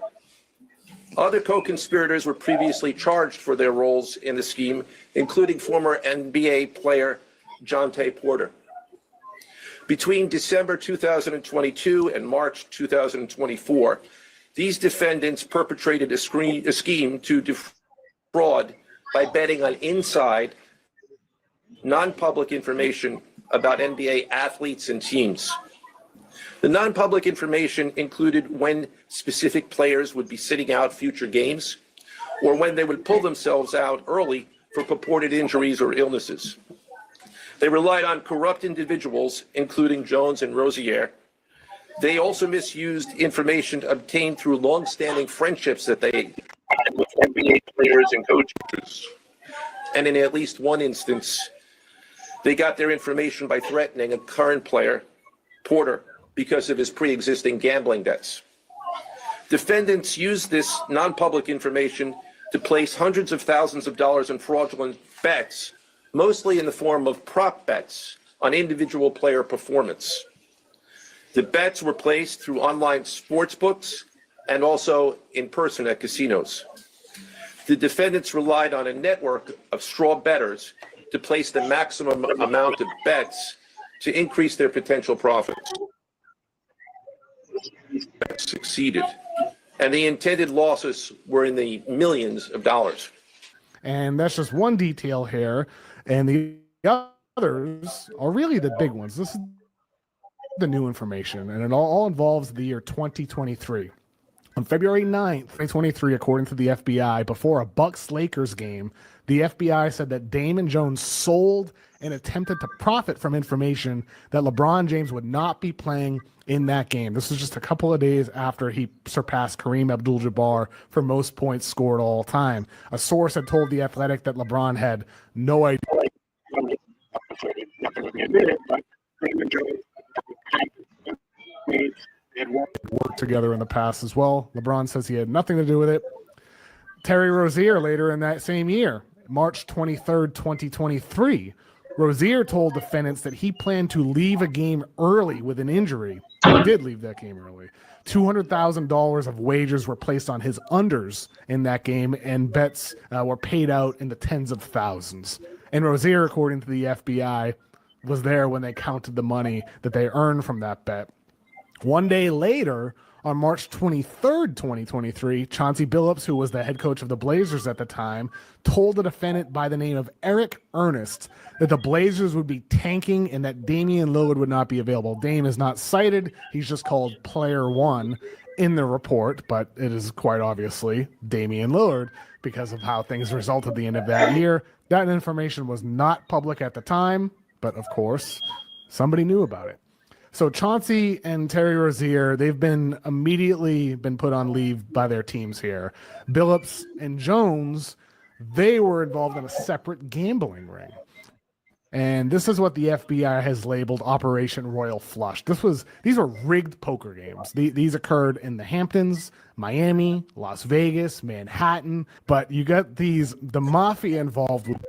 Other co-conspirators were previously charged for their roles in the scheme, including former NBA player Jonte Porter. Between December 2022 and March 2024, these defendants perpetrated a scheme to defraud by betting on inside, non-public information about NBA athletes and teams. The non-public information included when specific players would be sitting out future games, or when they would pull themselves out early for purported injuries or illnesses. They relied on corrupt individuals, including Jones and Rosier. They also misused information obtained through long-standing friendships that they had with NBA players and coaches. And in at least one instance, they got their information by threatening a current player, Porter, because of his pre-existing gambling debts. Defendants used this non-public information to place hundreds of thousands of dollars in fraudulent bets, mostly in the form of prop bets on individual player performance. The bets were placed through online sports books and also in person at casinos. The defendants relied on a network of straw bettors to place the maximum amount of bets to increase their potential profits. Bets succeeded, and the intended losses were in the millions of dollars. And that's just one detail here. And the others are really the big ones. This is the new information, and it all involves the year 2023. On February 9th, 2023, according to the FBI, before a Bucks-Lakers game, the FBI said that Damon Jones sold and attempted to profit from information that LeBron James would not be playing in that game. This was just a couple of days after he surpassed Kareem Abdul-Jabbar for most points scored all time. A source had told The Athletic that LeBron had no idea. Worked together in the past as well. LeBron says he had nothing to do with it. Terry Rozier later in that same year, March 23rd, 2023, Rozier told defendants that he planned to leave a game early with an injury. He did leave that game early. $200,000 of wagers were placed on his unders in that game, and bets were paid out in the tens of thousands. And Rozier, according to the FBI, was there when they counted the money that they earned from that bet. One day later, on March 23rd, 2023, Chauncey Billups, who was the head coach of the Blazers at the time, told a defendant by the name of Eric Ernest that the Blazers would be tanking and that Damian Lillard would not be available. Dame is not cited. He's just called Player One in the report, but it is quite obviously Damian Lillard because of how things resulted at the end of that year. That information was not public at the time, but of course, somebody knew about it. So Chauncey and Terry Rozier, they've been immediately been put on leave by their teams here. Billups and Jones, they were involved in a separate gambling ring. And this is what the FBI has labeled Operation Royal Flush. These were rigged poker games. These occurred in the Hamptons, Miami, Las Vegas, Manhattan. But you got the mafia involved with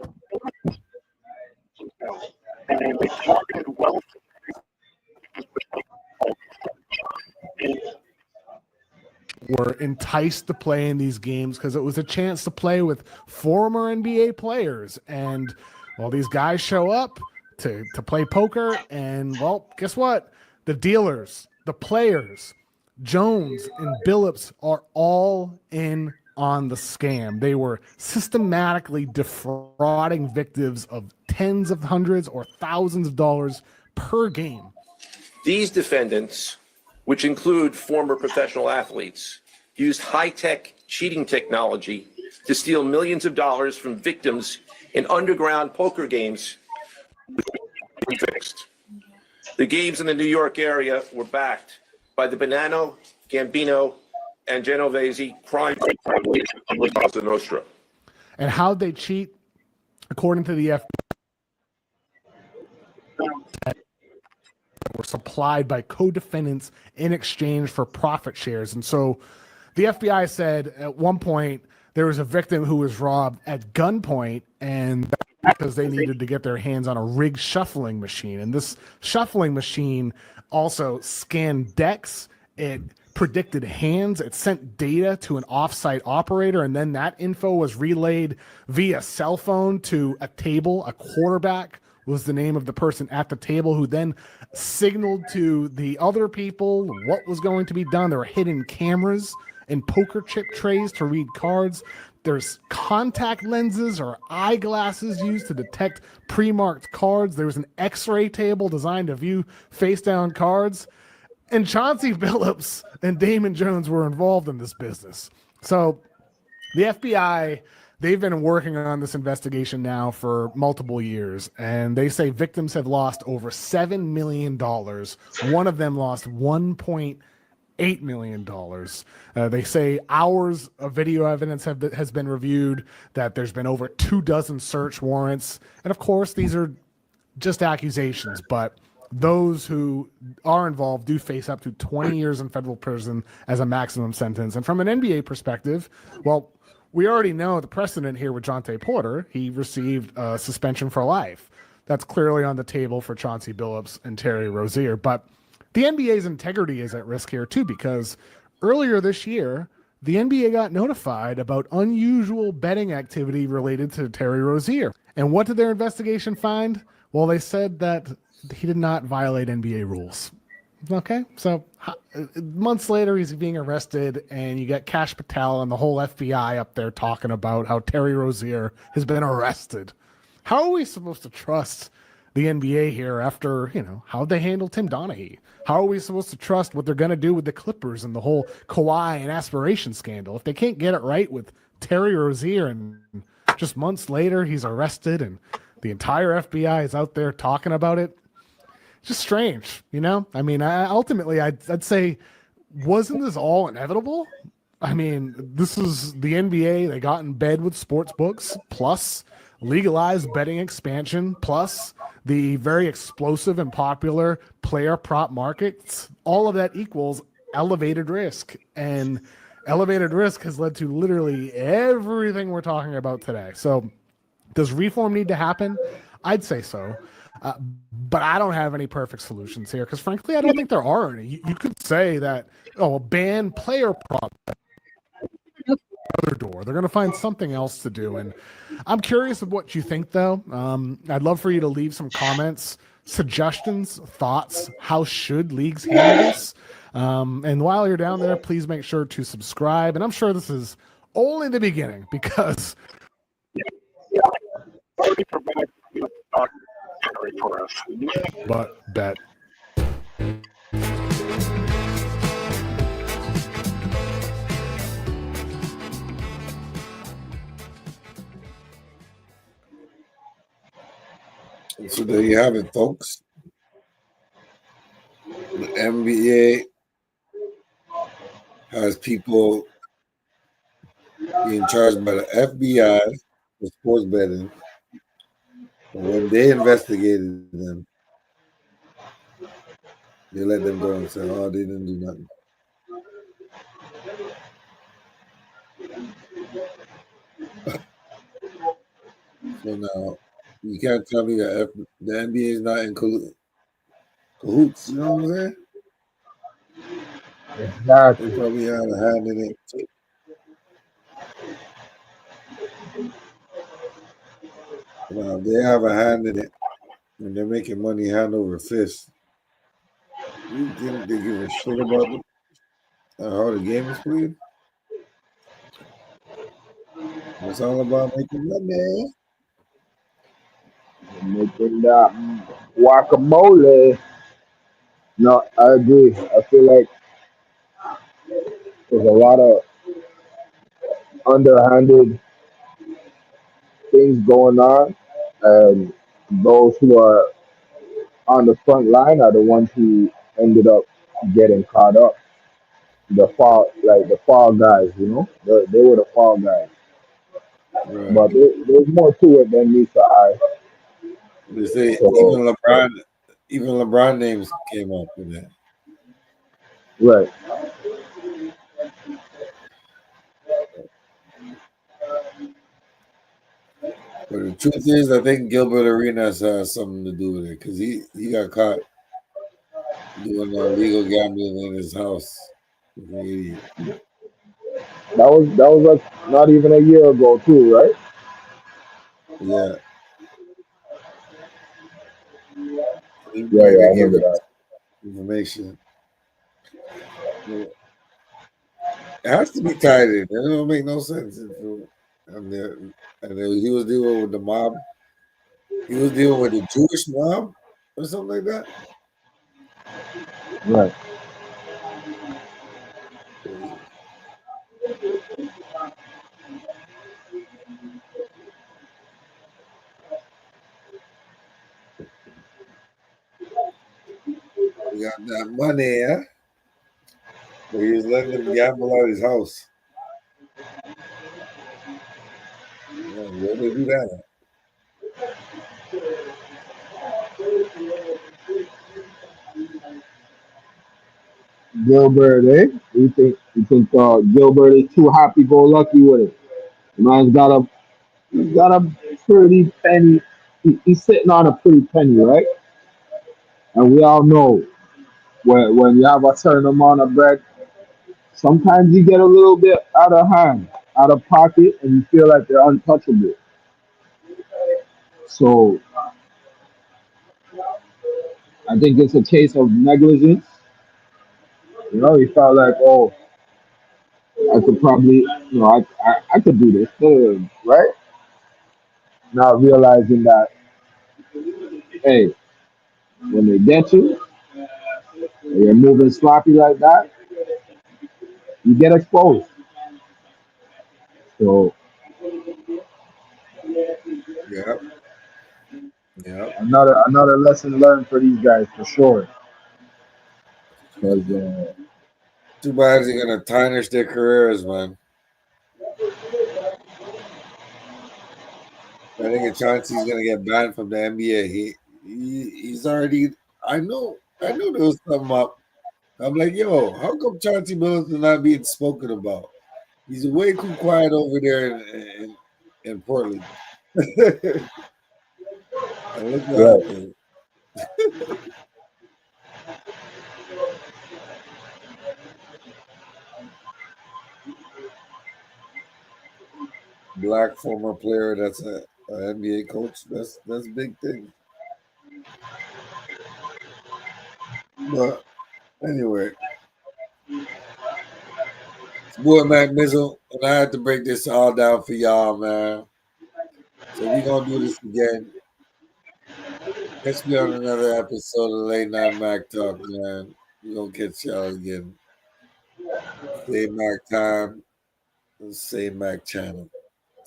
were enticed to play in these games because it was a chance to play with former NBA players. And well, these guys show up to play poker, and well, guess what? The dealers, the players, Jones and Billups are all in on the scam. They were systematically defrauding victims of tens of hundreds or thousands of dollars per game. These defendants, which include former professional athletes, used high-tech cheating technology to steal millions of dollars from victims in underground poker games. Fixed. The games in the New York area were backed by the Bonanno, Gambino, and Genovese crime of Cosa Nostra. And how'd they cheat? According to the FBI, were supplied by co-defendants in exchange for profit shares. And so the FBI said at one point there was a victim who was robbed at gunpoint, and because they needed to get their hands on a rigged shuffling machine. And this shuffling machine also scanned decks. It predicted hands. It sent data to an offsite operator, and then that info was relayed via cell phone to a table. A quarterback was the name of the person at the table, who then signaled to the other people what was going to be done. There were hidden cameras and poker chip trays to read cards. There's contact lenses or eyeglasses used to detect pre-marked cards. There was an x-ray table designed to view face-down cards. And Chauncey Billups and Damon Jones were involved in this business. So the FBI, they've been working on this investigation now for multiple years, and they say victims have lost over $7 million. One of them lost $1.8 million. They say hours of video evidence has been reviewed, that there's been over 24 search warrants. And of course, these are just accusations, but those who are involved do face up to 20 years in federal prison as a maximum sentence. And from an NBA perspective, well, we already know the precedent here with Jonte Porter. He received a suspension for life. That's clearly on the table for Chauncey Billups and Terry Rozier. But the NBA's integrity is at risk here too, because earlier this year, the NBA got notified about unusual betting activity related to Terry Rozier. And what did their investigation find? Well, they said that he did not violate NBA rules. Okay, so months later, he's being arrested, and you get Kash Patel and the whole FBI up there talking about how Terry Rozier has been arrested. How are we supposed to trust the NBA here after, how they handled Tim Donaghy? How are we supposed to trust what they're going to do with the Clippers and the whole Kawhi and aspiration scandal? If they can't get it right with Terry Rozier, and just months later, he's arrested, and the entire FBI is out there talking about it, just strange, I mean, ultimately, I'd say, wasn't this all inevitable? I mean, this is the NBA. They got in bed with sports books, plus legalized betting expansion, plus the very explosive and popular player prop markets. All of that equals elevated risk, and elevated risk has led to literally everything we're talking about today. So does reform need to happen? I'd say so. But I don't have any perfect solutions here, because frankly, I don't think there are any. You could say that, ban player prop. Other door. They're going to find something else to do. And I'm curious of what you think, though. I'd love for you to leave some comments, suggestions, thoughts. How should leagues handle this? And while you're down there, please make sure to subscribe. And I'm sure this is only the beginning, because but bet. So there you have it, folks. The NBA has people being charged by the FBI for sports betting. And when they investigated them, they let them go and say, "Oh, they didn't do nothing." So now you can't tell me that the NBA is not in cahoots. You know what I'm saying? Exactly. They probably have a hand in it too. Now, if they have a hand in it, and they're making money hand over fist, you think they give a shit about how the game is played? It's all about making money. Making that guacamole. No, I agree. I feel like there's a lot of underhanded things going on, and those who are on the front line are the ones who ended up getting caught up. The fall guys, they were the fall guys. Right. But there's more to it than meets the eye. They say So, even LeBron names came up with that. right. But the truth is, I think Gilbert Arenas has something to do with it, because he got caught doing illegal gambling in his house. That was like not even a year ago too, right? Yeah. He Yeah, might I have gave remember us that. information. It has to be tied in. It don't make no sense. And he was dealing with the mob. He was dealing with the Jewish mob or something like that. Right. He got that money, yeah? But he was letting them gamble out his house. Yeah, where they do that at? Gilbert, eh? You think Gilbert is too happy go lucky with it? The man's got a pretty penny. He's sitting on a pretty penny, right? And we all know when you have a certain amount of bread, sometimes you get a little bit out of hand, out of pocket, and you feel like they're untouchable. So I think it's a case of negligence. You know, he felt like, oh, I could probably, I could do this, right? Not realizing that, hey, when they get you, and you're moving sloppy like that, you get exposed. So Yeah. Yeah. another lesson learned for these guys for sure. Because Too bad they're gonna tarnish their careers, man. I think Chauncey's gonna get banned from the NBA. He's already. I know there was something up. I'm like, yo, how come Chauncey Billups is not being spoken about? He's way too quiet over there in Portland. And look what right. happened. Black former player that's a NBA coach. That's a big thing. But anyway, it's boy Mac Mizzle, and I had to break this all down for y'all, man. So we're gonna do this again. Catch me on another episode of Late Night Mac Talk, man. We're gonna catch y'all again. Same Mac time, same Mac channel.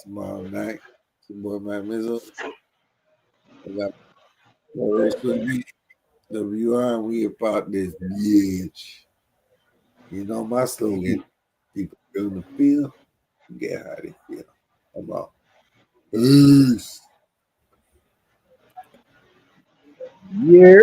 Tomorrow night. It's your boy Mac Mizzle. I got WR, and we about this bitch. You know my slogan. People feel the feel, get how they feel. I'm out. Peace. Yeah.